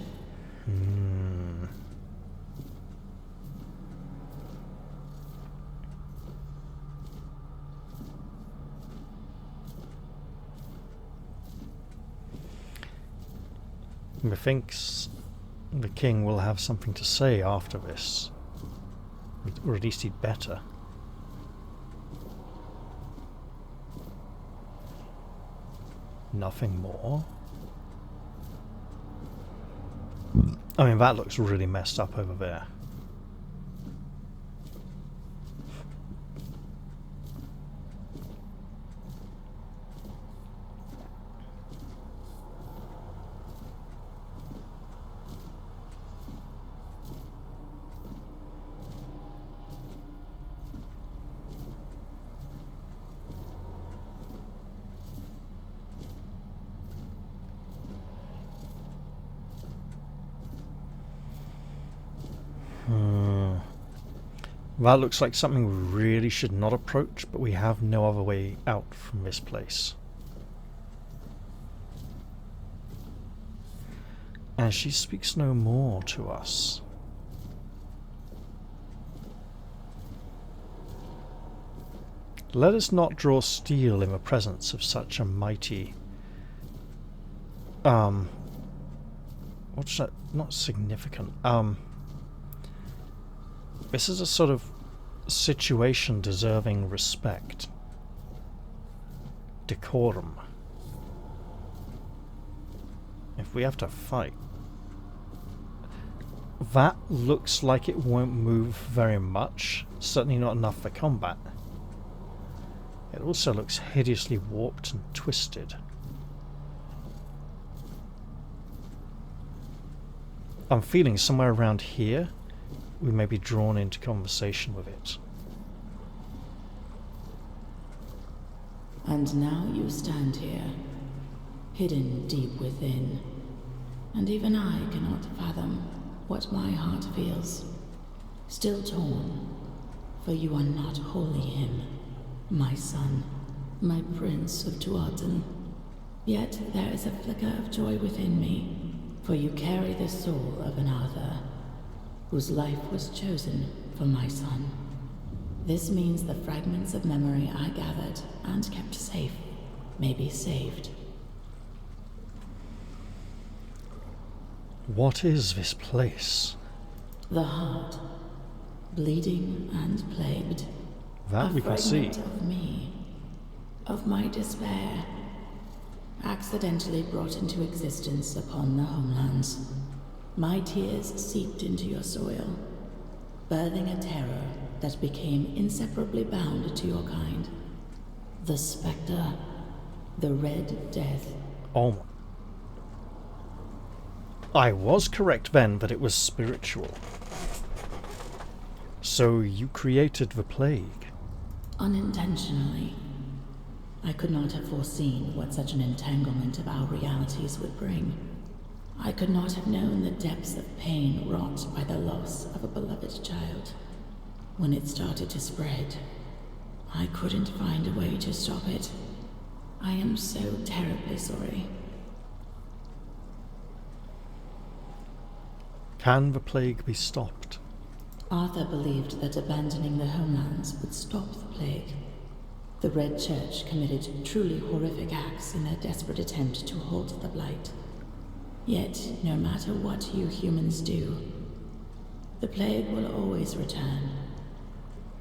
Methinks the king will have something to say after this, or at least he'd better. Nothing more? I mean, that looks really messed up over there. That looks like something we really should not approach, but we have no other way out from this place. And she speaks no more to us. Let us not draw steel in the presence of such a mighty... what's that? Not significant. This is a sort of situation deserving respect. Decorum. If we have to fight... That looks like it won't move very much. Certainly not enough for combat. It also looks hideously warped and twisted. I'm feeling somewhere around here we may be drawn into conversation with it. And now you stand here, hidden deep within, and even I cannot fathom what my heart feels. Still torn, for you are not wholly him, my son, my prince of Tuathan. Yet there is a flicker of joy within me, for you carry the soul of an Arthur, whose life was chosen for my son. This means the fragments of memory I gathered and kept safe may be saved. What is this place? The heart, bleeding and plagued. That we can see. A fragment of me, of my despair, accidentally brought into existence upon the homelands. My tears seeped into your soil, birthing a terror that became inseparably bound to your kind. The spectre, the Red Death. Oh. I was correct then that it was spiritual. So you created the plague? Unintentionally. I could not have foreseen what such an entanglement of our realities would bring. I could not have known the depths of pain wrought by the loss of a beloved child. When it started to spread, I couldn't find a way to stop it. I am so terribly sorry. Can the plague be stopped? Arthur believed that abandoning the homelands would stop the plague. The Red Church committed truly horrific acts in their desperate attempt to halt the blight. Yet, no matter what you humans do, the plague will always return.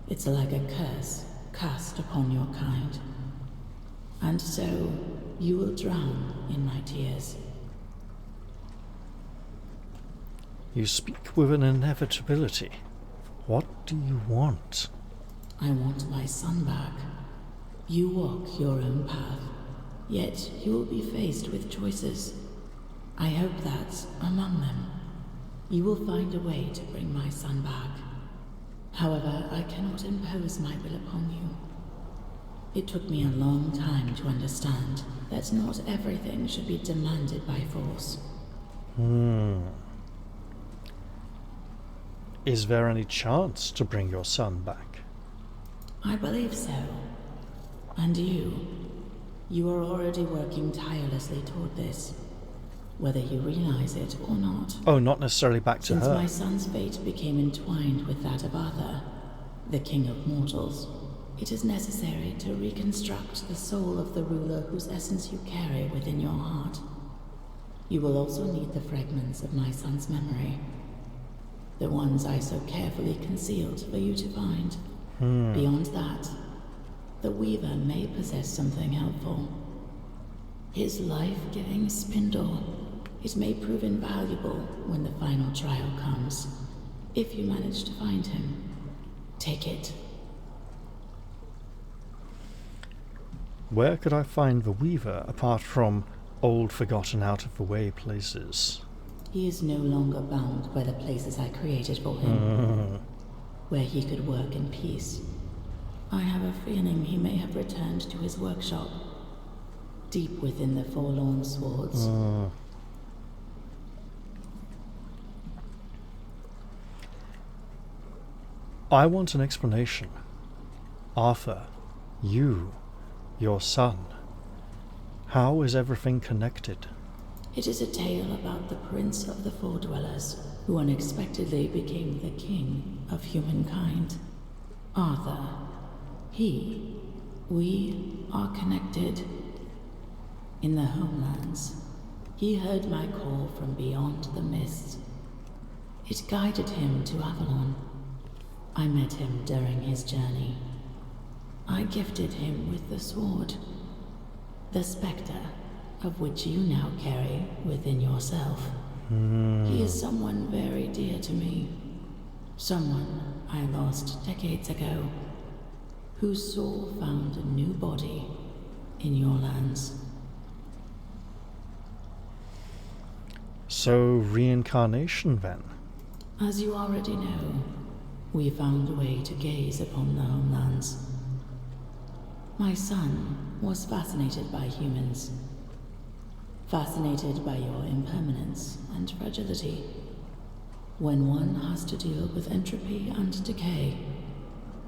It's like a curse cast upon your kind. And so, you will drown in my tears. You speak with an inevitability. What do you want? I want my son back. You walk your own path, yet you will be faced with choices. I hope that, among them, you will find a way to bring my son back. However, I cannot impose my will upon you. It took me a long time to understand that not everything should be demanded by force. Is there any chance to bring your son back? I believe so. And you are already working tirelessly toward this, whether you realize it or not. Oh, not necessarily back to Since her. my son's fate became entwined with that of Arthur, the king of mortals, it is necessary to reconstruct the soul of the ruler whose essence you carry within your heart. You will also need the fragments of my son's memory, the ones I so carefully concealed for you to find. Beyond that, the Weaver may possess something helpful. His life-giving spindle. It may prove invaluable when the final trial comes. If you manage to find him, take it. Where could I find the Weaver apart from old, forgotten, out-of-the-way places? He is no longer bound by the places I created for him, where he could work in peace. I have a feeling he may have returned to his workshop, deep within the forlorn swords. I want an explanation. Arthur, you, your son. How is everything connected? It is a tale about the Prince of the Four Dwellers, who unexpectedly became the king of humankind. Arthur, he We are connected. In the homelands, he heard my call from beyond the mist. It guided him to Avalon. I met him during his journey. I gifted him with the sword, the spectre of which you now carry within yourself. He is someone very dear to me. Someone I lost decades ago, whose soul found a new body in your lands. So, reincarnation then? As you already know, we found a way to gaze upon the homelands. My son was fascinated by humans, fascinated by your impermanence and fragility. When one has to deal with entropy and decay,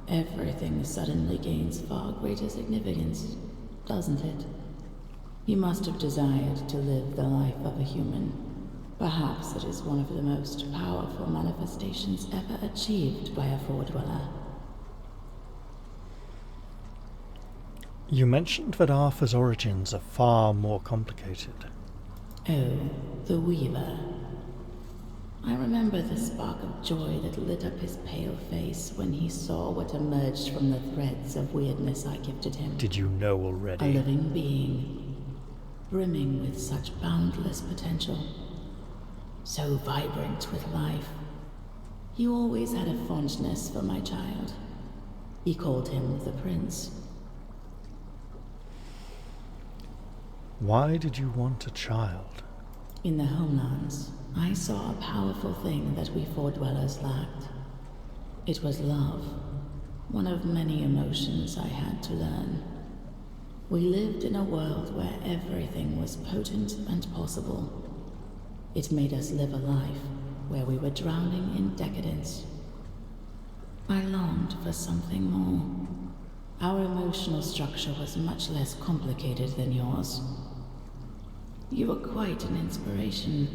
everything suddenly gains far greater significance, doesn't it? He must have desired to live the life of a human. Perhaps it is one of the most powerful manifestations ever achieved by a Four-Dweller. You mentioned that Arthur's origins are far more complicated. Oh, the Weaver. I remember the spark of joy that lit up his pale face when he saw what emerged from the threads of weirdness I gifted him. Did you know A already? living being, brimming with such boundless potential, so vibrant with life. He always had a fondness for my child. He called him the Prince. Why did you want a child? In the homelands, I saw a powerful thing that we Four-Dwellers lacked. It was love, one of many emotions I had to learn. We lived in a world where everything was potent and possible. It made us live a life where we were drowning in decadence. I longed for something more. Our emotional structure was much less complicated than yours. You were quite an inspiration.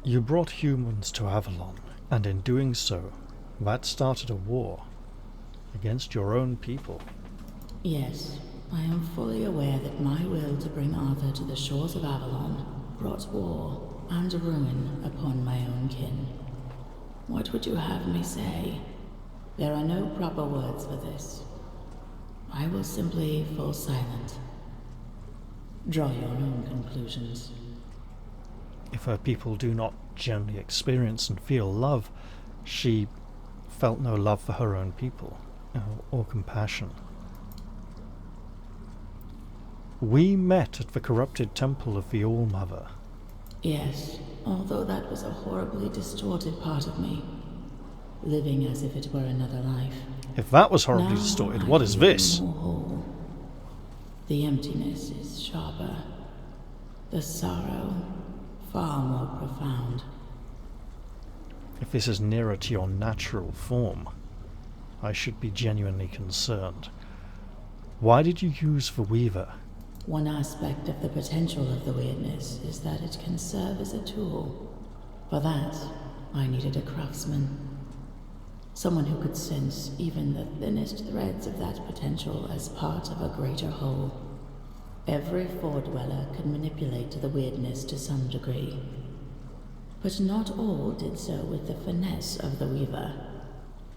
You brought humans to Avalon, and in doing so, that started a war against your own people. Yes, I am fully aware that my will to bring Arthur to the shores of Avalon brought war and ruin upon my own kin. What would you have me say? There are no proper words for this. I will simply fall silent. Draw your own conclusions. If her people do not generally experience and feel love, she felt no love for her own people, or compassion. We met at the corrupted temple of the All-Mother. Yes, although that was a horribly distorted part of me, living as if it were another life. If that was horribly Now distorted, I what is feel this? more whole. The emptiness is sharper. The sorrow far more profound. If this is nearer to your natural form, I should be genuinely concerned. Why did you use the Weaver? One aspect of the potential of the weirdness is that it can serve as a tool. For that, I needed a craftsman. Someone who could sense even the thinnest threads of that potential as part of a greater whole. Every Four-Dweller could manipulate the weirdness to some degree. But not all did so with the finesse of the Weaver.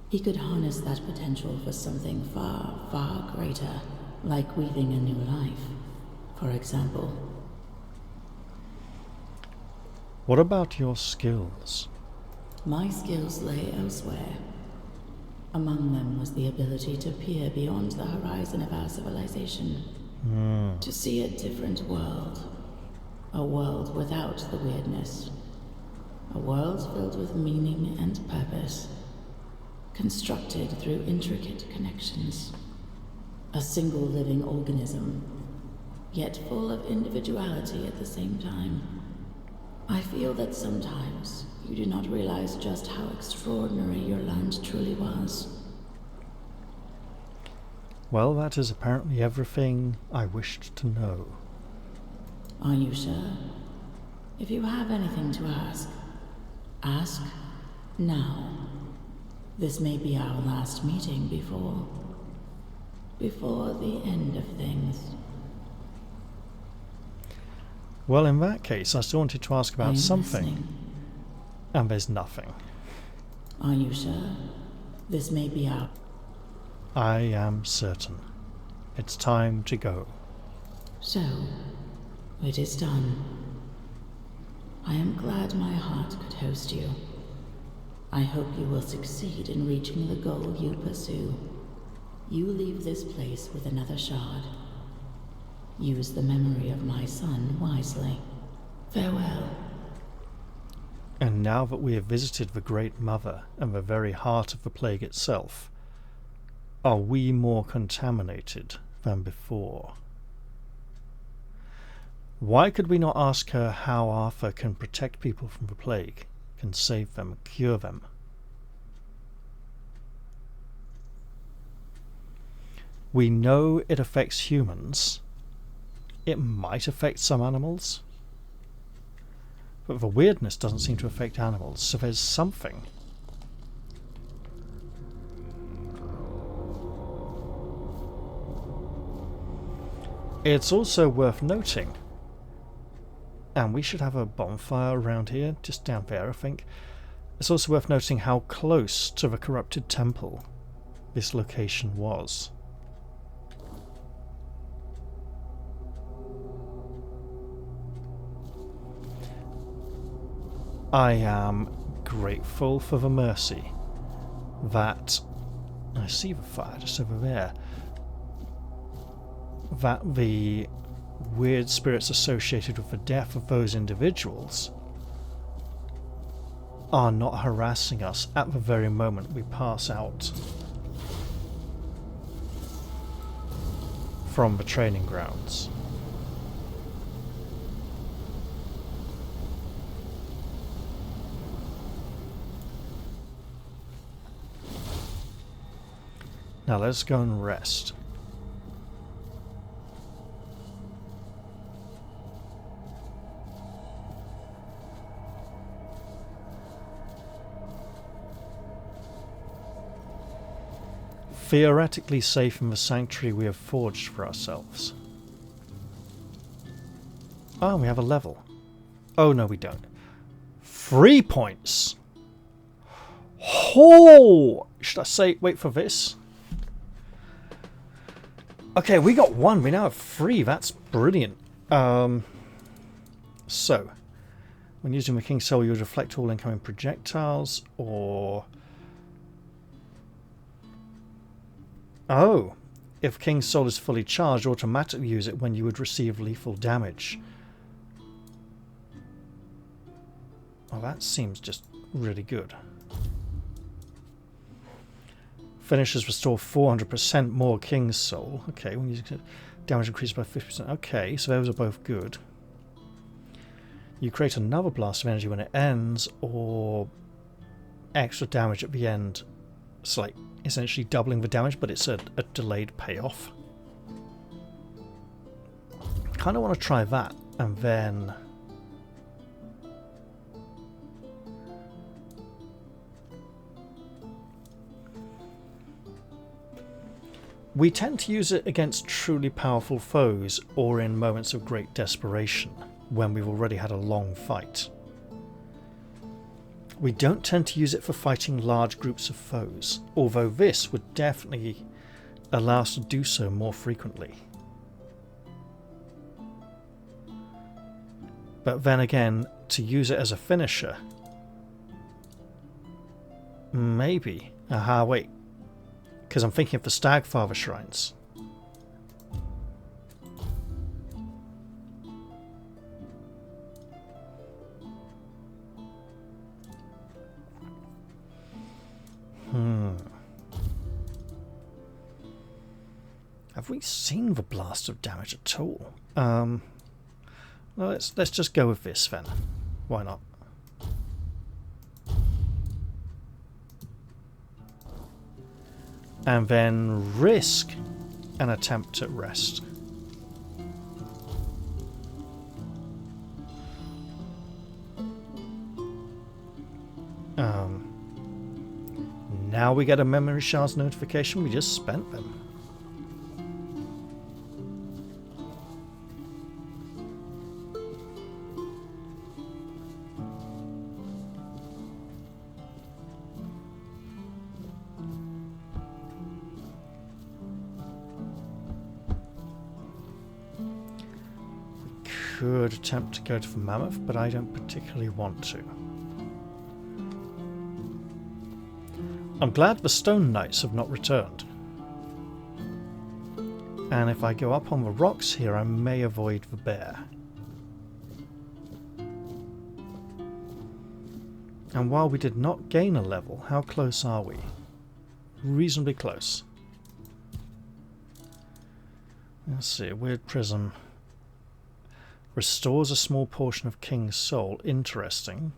He could harness that potential for something far, far greater, like weaving a new life, for example. What about your skills? My skills lay elsewhere. Among them was the ability to peer beyond the horizon of our civilization. To see a different world. A world without the weirdness. A world filled with meaning and purpose. Constructed through intricate connections. A single living organism, yet full of individuality at the same time. I feel that sometimes you do not realize just how extraordinary your land truly was. Well, that is apparently everything I wished to know. Are you sure? If you have anything to ask, ask now. This may be our last meeting before the end of things. Well, in that case, I still wanted to ask about I'm something. listening. And there's nothing. Are you sure? This may be our... I am certain. It's time to go. So, it is done. I am glad my heart could host you. I hope you will succeed in reaching the goal you pursue. You leave this place with another shard. Use the memory of my son wisely. Farewell. And now that we have visited the Great Mother and the very heart of the plague itself, are we more contaminated than before? Why could we not ask her how Arthur can protect people from the plague, can save them, cure them? We know it affects humans. It might affect some animals. But the weirdness doesn't seem to affect animals, so there's something. It's also worth noting, and we should have a bonfire around here, just down there I think. It's also worth noting how close to the corrupted temple this location was. I am grateful for the mercy that... I see the fire just over there. That the weird spirits associated with the death of those individuals are not harassing us at the very moment we pass out from the training grounds. Now let's go and rest. Theoretically safe in the sanctuary we have forged for ourselves. Oh, we have a level. Oh, no, we don't. 3 points! Oh! Should I say, wait for this? Okay, we got 1. We now have 3. That's brilliant. So, when using the King's Soul, you would reflect all incoming projectiles, or... Oh, if King's Soul is fully charged, automatically use it when you would receive lethal damage. Well, that seems just really good. Finishes restore 400% more King's Soul. Okay, when using damage increased by 50%. Okay, so those are both good. You create another blast of energy when it ends, or extra damage at the end. It's like essentially doubling the damage, but it's a delayed payoff. Kind of want to try that, and then... We tend to use it against truly powerful foes or in moments of great desperation, when we've already had a long fight. We don't tend to use it for fighting large groups of foes, although this would definitely allow us to do so more frequently. But then again, to use it as a finisher... Maybe. Aha, wait. Because I'm thinking of the Stagfather shrines. Have we seen the blast of damage at all? Well, let's just go with this then. Why not? And then risk an attempt at rest. now we get a memory shards notification. We just spent them. Could attempt to go to the Mammoth, but I don't particularly want to. I'm glad the Stone Knights have not returned. And if I go up on the rocks here, I may avoid the bear. And while we did not gain a level, how close are we? Reasonably close. Let's see, weird prism. Restores a small portion of King's soul. Interesting.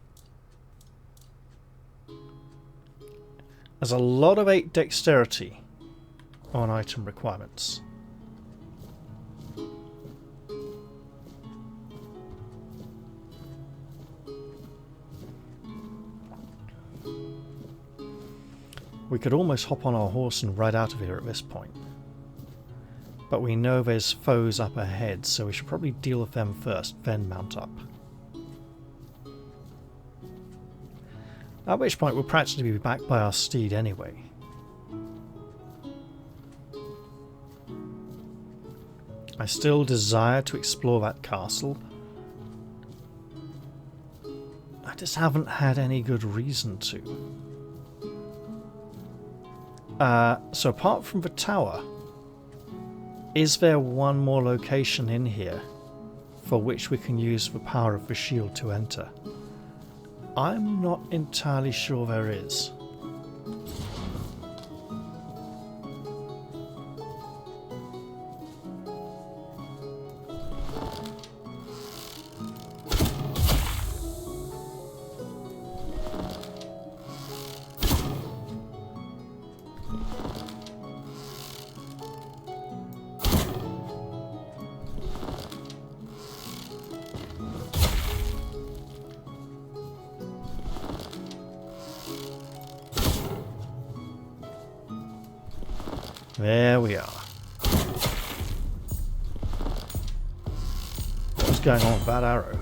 There's a lot of 8 dexterity on item requirements. We could almost hop on our horse and ride out of here at this point. But we know there's foes up ahead, so we should probably deal with them first, then mount up. At which point we'll practically be back by our steed anyway. I still desire to explore that castle. I just haven't had any good reason to. So apart from the tower, is there one more location in here for which we can use the power of the shield to enter? I'm not entirely sure there is. There we are. What's going on with that arrow?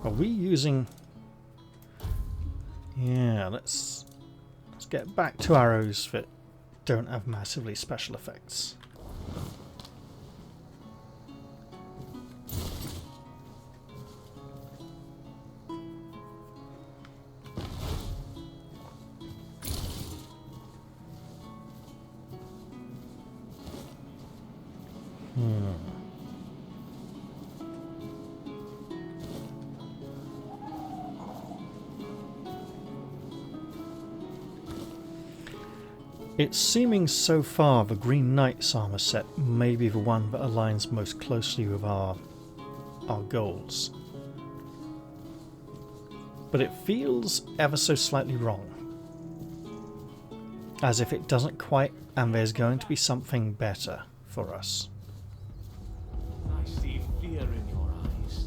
Are we using... Yeah, let's get back to arrows that don't have massively special effects. It's seeming so far the Green Knight's armor set may be the one that aligns most closely with our goals. But it feels ever so slightly wrong. As if it doesn't quite, and there's going to be something better for us. I see fear in your eyes.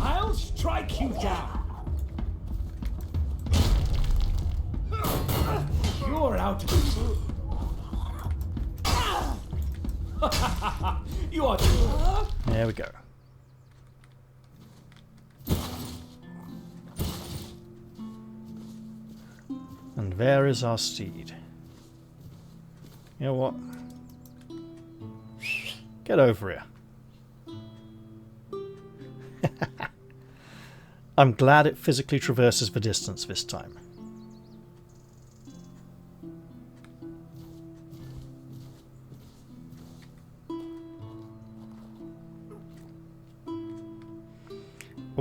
I'll strike you down. You're out of it. You are. There we go. And there is our steed. You know what? Get over here. I'm glad it physically traverses the distance this time.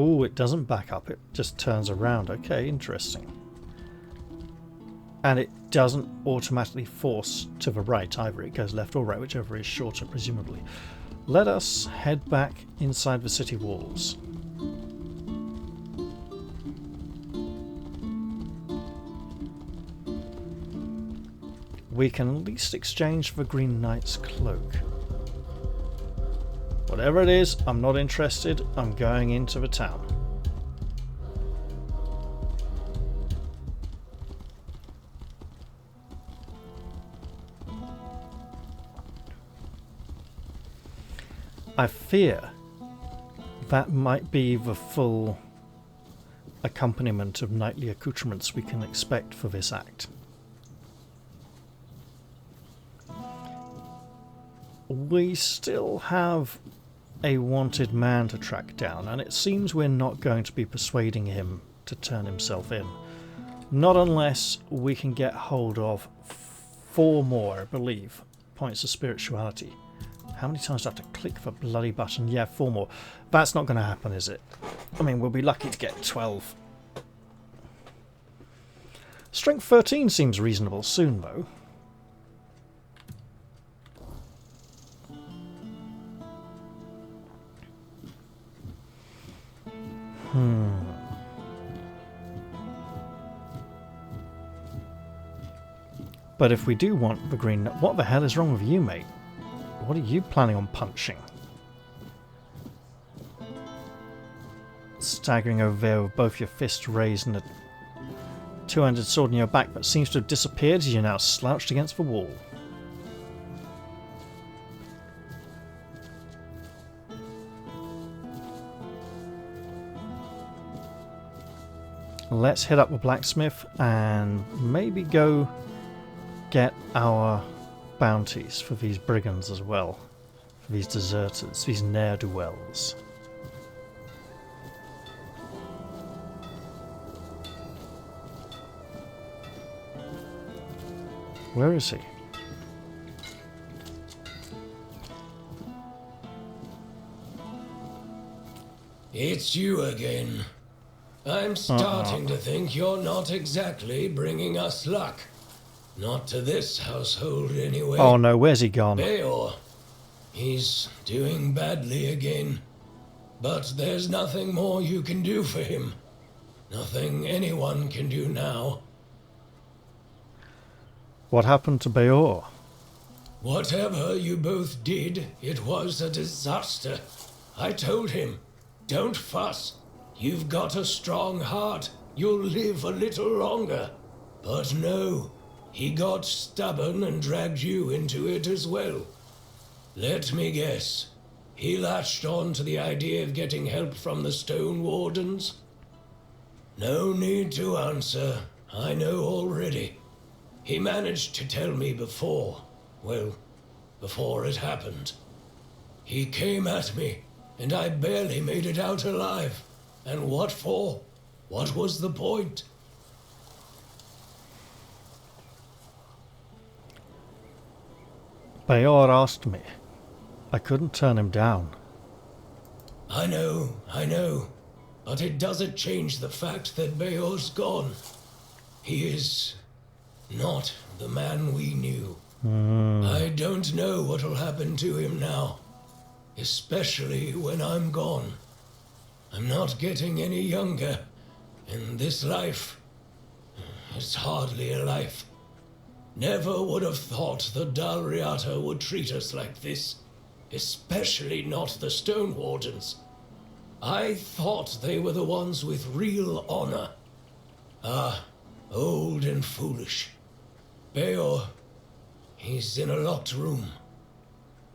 Oh, it doesn't back up, it just turns around. Okay, interesting. And it doesn't automatically force to the right either. It goes left or right, whichever is shorter, presumably. Let us head back inside the city walls. we can at least exchange for Green Knight's cloak. Whatever it is, I'm not interested. I'm going into the town. I fear that might be the full accompaniment of knightly accoutrements we can expect for this act. We still have a wanted man to track down, and it seems we're not going to be persuading him to turn himself in. Not unless we can get hold of 4 more, I believe, points of spirituality. How many times do I have to click the bloody button? Yeah, 4 more. That's not going to happen, is it? I mean, we'll be lucky to get 12. Strength 13 seems reasonable soon, though. But if we do want the green... What the hell is wrong with you, mate? What are you planning on punching? Staggering over there with both your fists raised and a two-handed sword in your back that seems to have disappeared as you're now slouched against the wall. Let's hit up the blacksmith and maybe go get our bounties for these brigands as well. For these deserters, these ne'er-do-wells. Where is he? It's you again. I'm starting to think you're not exactly bringing us luck. Not to this household, anyway. Oh no, where's he gone? Beor. He's doing badly again. But there's nothing more you can do for him. Nothing anyone can do now. What happened to Beor? Whatever you both did, it was a disaster. I told him, don't fuss. You've got a strong heart. You'll live a little longer. But no, he got stubborn and dragged you into it as well. Let me guess. He latched on to the idea of getting help from the Stone Wardens? No need to answer. I know already. He managed to tell me before. Well, before it happened. He came at me, and I barely made it out alive. And what for? What was the point? Beor asked me. I couldn't turn him down. I know. But it doesn't change the fact that Beor's gone. He is not the man we knew. I don't know what'll happen to him now. Especially when I'm gone. I'm not getting any younger. And this life, it's hardly a life. Never would have thought the Dalriata would treat us like this. Especially not the Stone Wardens. I thought they were the ones with real honor. Old and foolish. Beor, he's in a locked room.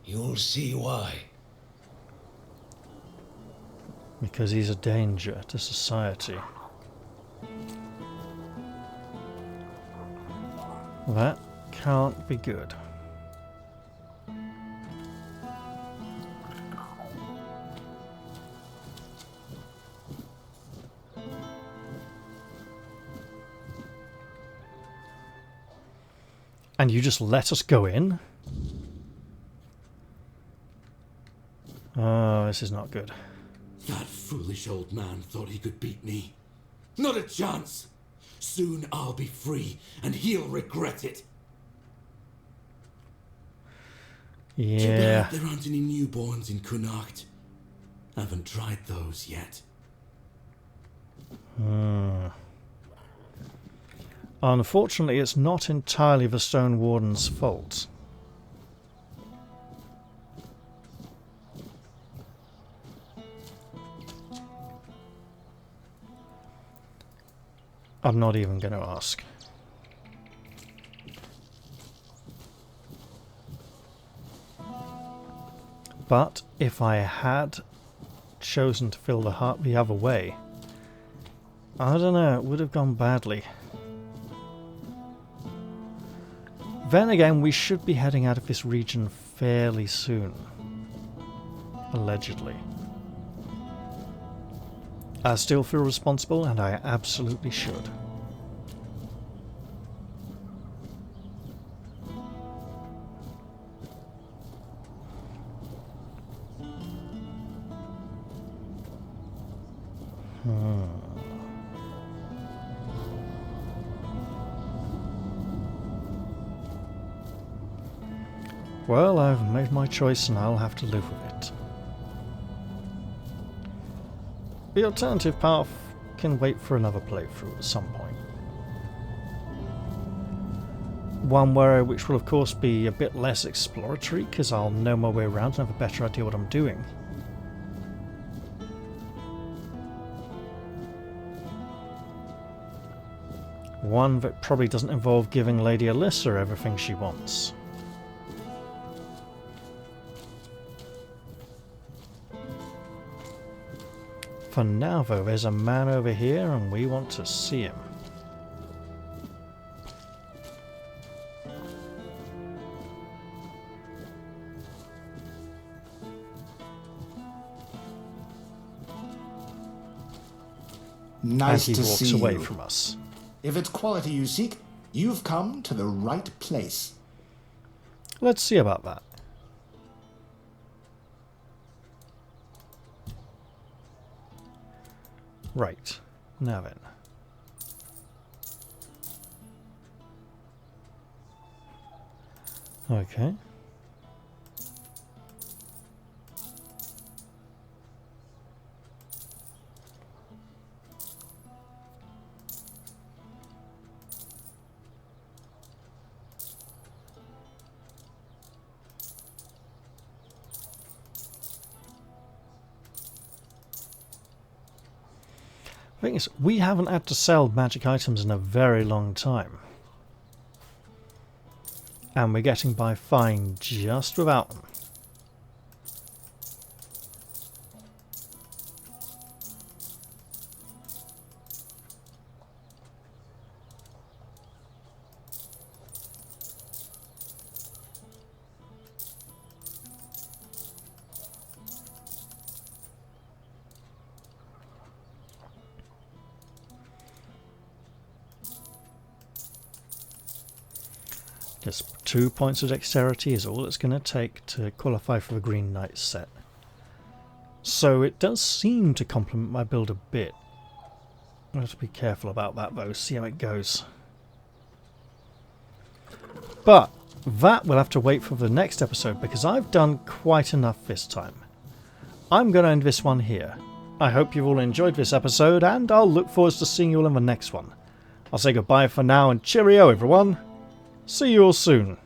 You'll see why. Because he's a danger to society. That can't be good. And you just let us go in? Oh, this is not good. That foolish old man thought he could beat me. Not a chance! Soon I'll be free, and he'll regret it. Yeah. Too bad there aren't any newborns in Connacht. Haven't tried those yet. Unfortunately, it's not entirely the Stone Warden's fault. I'm not even going to ask. But if I had chosen to fill the heart the other way, I don't know, it would have gone badly. Then again, we should be heading out of this region fairly soon. Allegedly. I still feel responsible, and I absolutely should. Well, I've made my choice and I'll have to live with it. The alternative path can wait for another playthrough at some point. One which will of course be a bit less exploratory because I'll know my way around and have a better idea what I'm doing. One that probably doesn't involve giving Lady Alyssa everything she wants. For now though, there's a man over here and we want to see him. Nice and to he walks see away you. from us. If it's quality you seek, you've come to the right place. Let's see about that. Right, now then. Okay. Thing is, we haven't had to sell magic items in a very long time. And we're getting by fine just without them. Just 2 points of dexterity is all it's going to take to qualify for the Green Knight set. So it does seem to complement my build a bit. I have to be careful about that though, see how it goes. But that will have to wait for the next episode because I've done quite enough this time. I'm going to end this one here. I hope you've all enjoyed this episode and I'll look forward to seeing you all in the next one. I'll say goodbye for now and cheerio everyone. See you all soon.